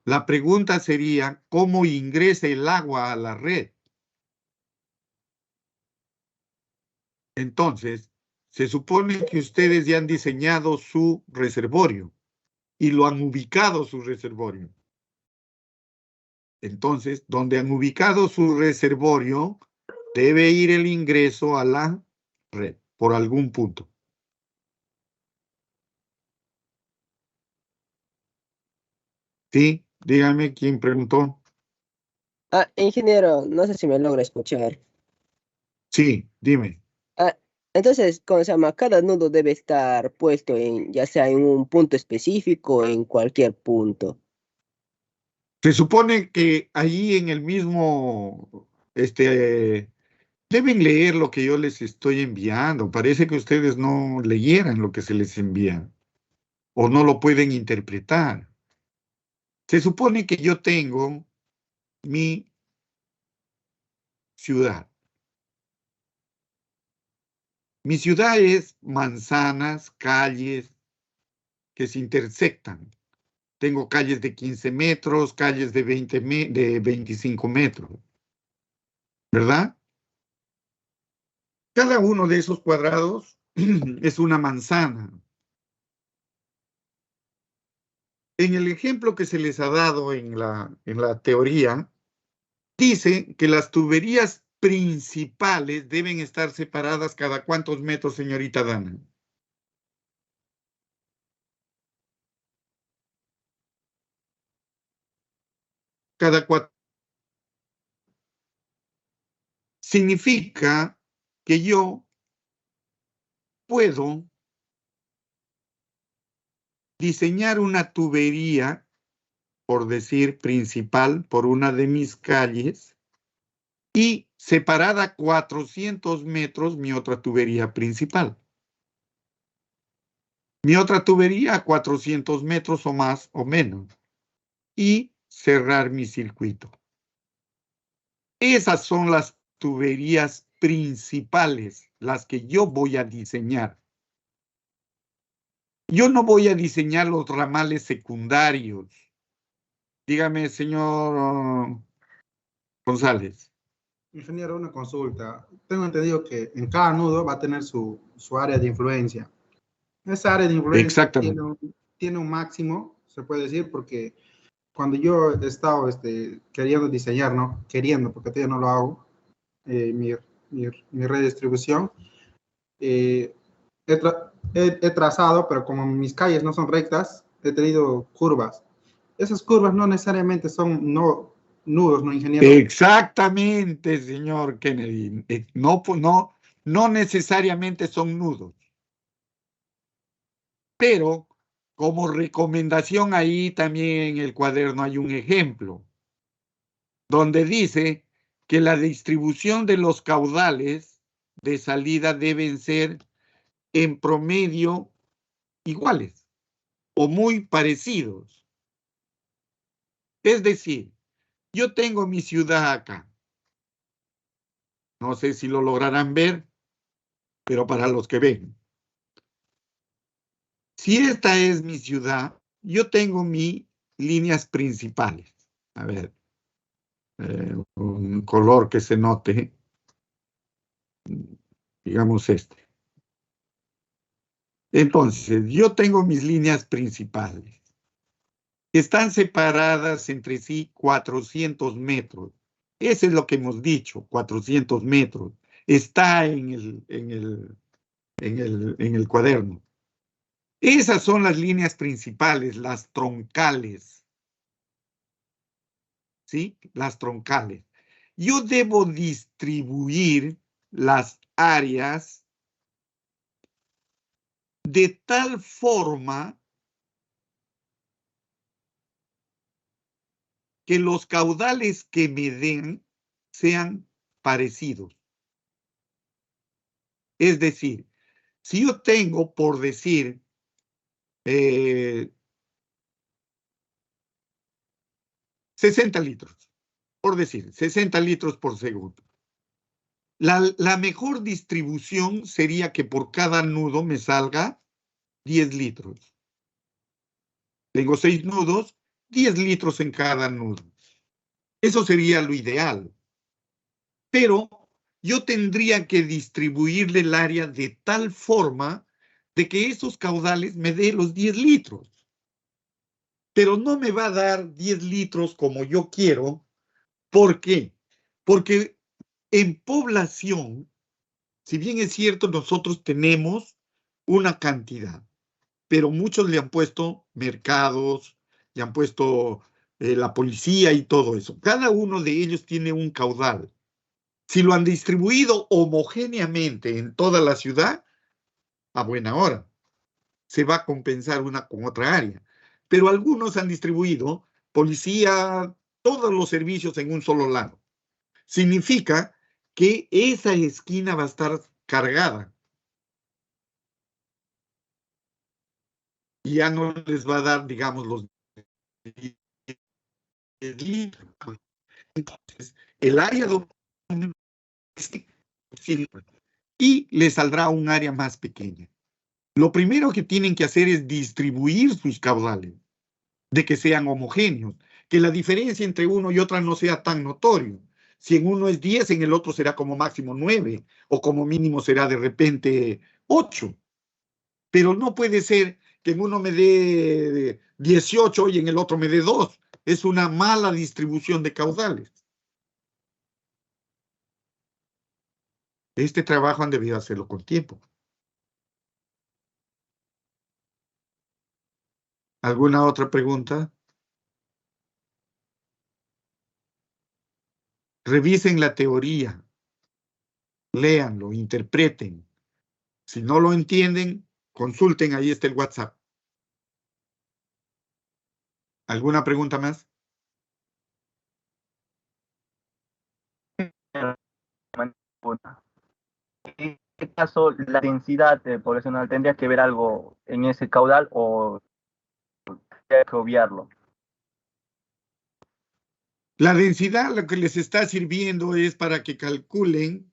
Speaker 1: la pregunta sería, ¿cómo ingresa el agua a la red? Entonces, se supone que ustedes ya han diseñado su reservorio y lo han ubicado su reservorio. Entonces, donde han ubicado su reservorio, debe ir el ingreso a la red por algún punto. Sí, dígame quién preguntó.
Speaker 6: Ingeniero, no sé si me logra escuchar.
Speaker 1: Sí, dime.
Speaker 6: Entonces, ¿cómo se llama? Cada nudo debe estar puesto ya sea en un punto específico o en cualquier punto.
Speaker 1: Se supone que allí en el mismo, deben leer lo que yo les estoy enviando. Parece que ustedes no leyeran lo que se les envía o no lo pueden interpretar. Se supone que yo tengo mi ciudad. Mi ciudad es manzanas, calles que se intersectan. Tengo calles de 15 metros, calles de 25 metros. ¿Verdad? Cada uno de esos cuadrados es una manzana. En el ejemplo que se les ha dado en la teoría, dice que las tuberías principales deben estar separadas cada cuántos metros, señorita Dana. Cada 4. Significa que yo puedo diseñar una tubería, por decir principal, por una de mis calles, y separada 400 metros mi otra tubería principal. Mi otra tubería a 400 metros o más o menos. Y cerrar mi circuito. Esas son las tuberías principales, las que yo voy a diseñar. Yo no voy a diseñar los ramales secundarios. Dígame, señor González.
Speaker 9: Ingeniero, una consulta. Tengo entendido que en cada nudo va a tener su área de influencia. Esa área de influencia tiene un máximo, se puede decir, porque cuando yo he estado queriendo diseñar, ¿no? Queriendo, porque todavía no lo hago, mi redistribución, he trazado, pero como mis calles no son rectas, he tenido curvas. Esas curvas no necesariamente son nudos, ¿no, ingeniero?
Speaker 1: Exactamente, señor Kennedy. No necesariamente son nudos. Pero como recomendación ahí también en el cuaderno hay un ejemplo donde dice que la distribución de los caudales de salida deben ser en promedio iguales o muy parecidos. Es decir, yo tengo mi ciudad acá. No sé si lo lograrán ver, pero para los que ven. Si esta es mi ciudad, yo tengo mis líneas principales. A ver, un color que se note, digamos este. Entonces, yo tengo mis líneas principales. Están separadas entre sí 400 metros. Eso es lo que hemos dicho, 400 metros. Está en el cuaderno. Esas son las líneas principales, las troncales. ¿Sí? Las troncales. Yo debo distribuir las áreas de tal forma que los caudales que me den sean parecidos. Es decir, si yo tengo, por decir, 60 litros, por decir, 60 litros por segundo. La mejor distribución sería que por cada nudo me salga 10 litros. Tengo 6 nudos, 10 litros en cada nudo. Eso sería lo ideal. Pero yo tendría que distribuirle el área de tal forma de que esos caudales me den los 10 litros. Pero no me va a dar 10 litros como yo quiero. ¿Por qué? Porque en población, si bien es cierto, nosotros tenemos una cantidad, pero muchos le han puesto mercados, le han puesto la policía y todo eso. Cada uno de ellos tiene un caudal. Si lo han distribuido homogéneamente en toda la ciudad, a buena hora, se va a compensar una con otra área. Pero algunos han distribuido policía, todos los servicios en un solo lado. Significa que esa esquina va a estar cargada. Y ya no les va a dar, digamos, los 10 litros. Entonces, el área donde y le saldrá un área más pequeña. Lo primero que tienen que hacer es distribuir sus caudales, de que sean homogéneos, que la diferencia entre uno y otra no sea tan notorio. Si en uno es 10, en el otro será como máximo 9, o como mínimo será de repente 8. Pero no puede ser que en uno me dé 18 y en el otro me dé 2. Es una mala distribución de caudales. Este trabajo han debido hacerlo con tiempo. ¿Alguna otra pregunta? Revisen la teoría, léanlo, interpreten. Si no lo entienden, consulten, ahí está el WhatsApp. ¿Alguna pregunta más?
Speaker 13: En este caso, la densidad poblacional, ¿tendría que ver algo en ese caudal o tendría que obviarlo?
Speaker 1: La densidad lo que les está sirviendo es para que calculen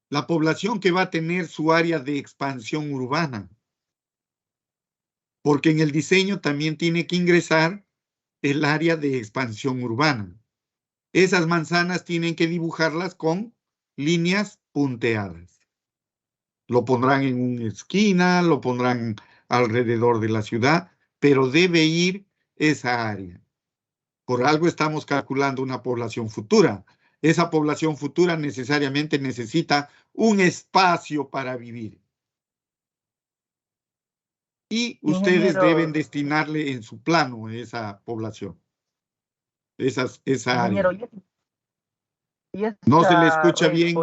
Speaker 1: la población que va a tener su área de expansión urbana. Porque en el diseño también tiene que ingresar el área de expansión urbana. Esas manzanas tienen que dibujarlas con líneas punteadas. Lo pondrán en una esquina, lo pondrán alrededor de la ciudad, pero debe ir esa área. Por algo estamos calculando una población futura. Esa población futura necesariamente necesita un espacio para vivir. Y ustedes deben destinarle en su plano esa población. Esa área. No se le escucha bien.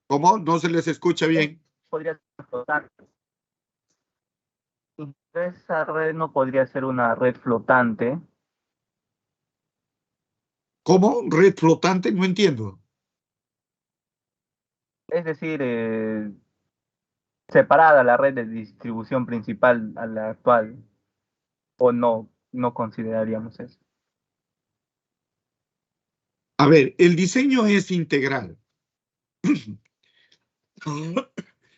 Speaker 1: ¿Cómo? No se les escucha bien.
Speaker 13: Podría ser flotante. Esa red no podría ser una red flotante.
Speaker 1: ¿Cómo? ¿Red flotante? No entiendo.
Speaker 13: Es decir, separada la red de distribución principal a la actual. ¿O no consideraríamos eso?
Speaker 1: A ver, el diseño es integral.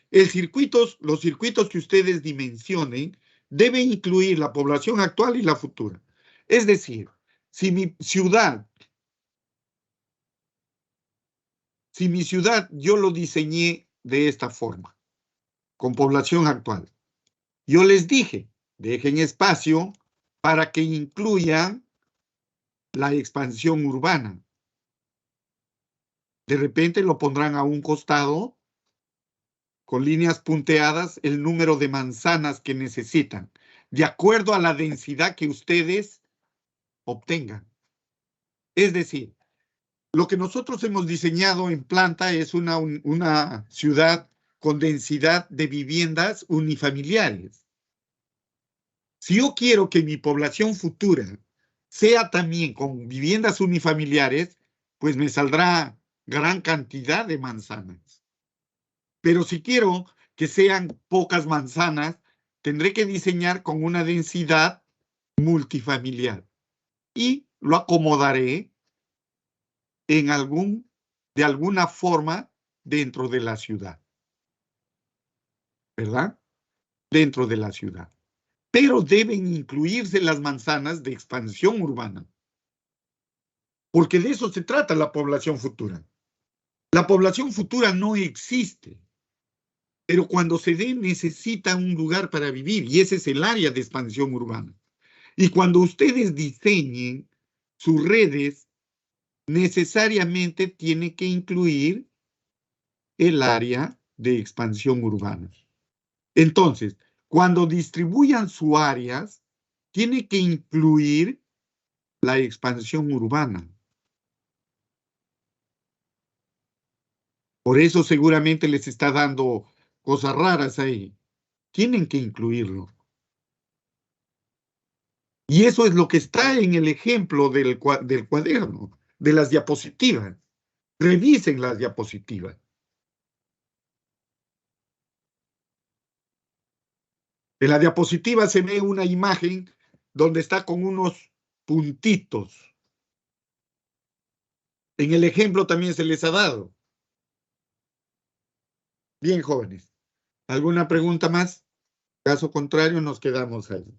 Speaker 1: Los circuitos que ustedes dimensionen deben incluir la población actual y la futura. Es decir, si mi ciudad yo lo diseñé de esta forma, con población actual, yo les dije, dejen espacio para que incluyan la expansión urbana. De repente lo pondrán a un costado con líneas punteadas el número de manzanas que necesitan, de acuerdo a la densidad que ustedes obtengan. Es decir, lo que nosotros hemos diseñado en planta es una ciudad con densidad de viviendas unifamiliares. Si yo quiero que mi población futura sea también con viviendas unifamiliares, pues me saldrá gran cantidad de manzanas. Pero si quiero que sean pocas manzanas, tendré que diseñar con una densidad multifamiliar y lo acomodaré de alguna forma dentro de la ciudad. ¿Verdad? Dentro de la ciudad. Pero deben incluirse las manzanas de expansión urbana. Porque de eso se trata la población futura. La población futura no existe. Pero cuando se dé necesita un lugar para vivir y ese es el área de expansión urbana. Y cuando ustedes diseñen sus redes, necesariamente tiene que incluir el área de expansión urbana. Entonces, cuando distribuyan sus áreas, tiene que incluir la expansión urbana. Por eso seguramente les está dando cosas raras ahí. Tienen que incluirlo. Y eso es lo que está en el ejemplo del cuaderno, de las diapositivas. Revisen las diapositivas. En la diapositiva se ve una imagen donde está con unos puntitos. En el ejemplo también se les ha dado. Bien, jóvenes. ¿Alguna pregunta más? Caso contrario, nos quedamos ahí.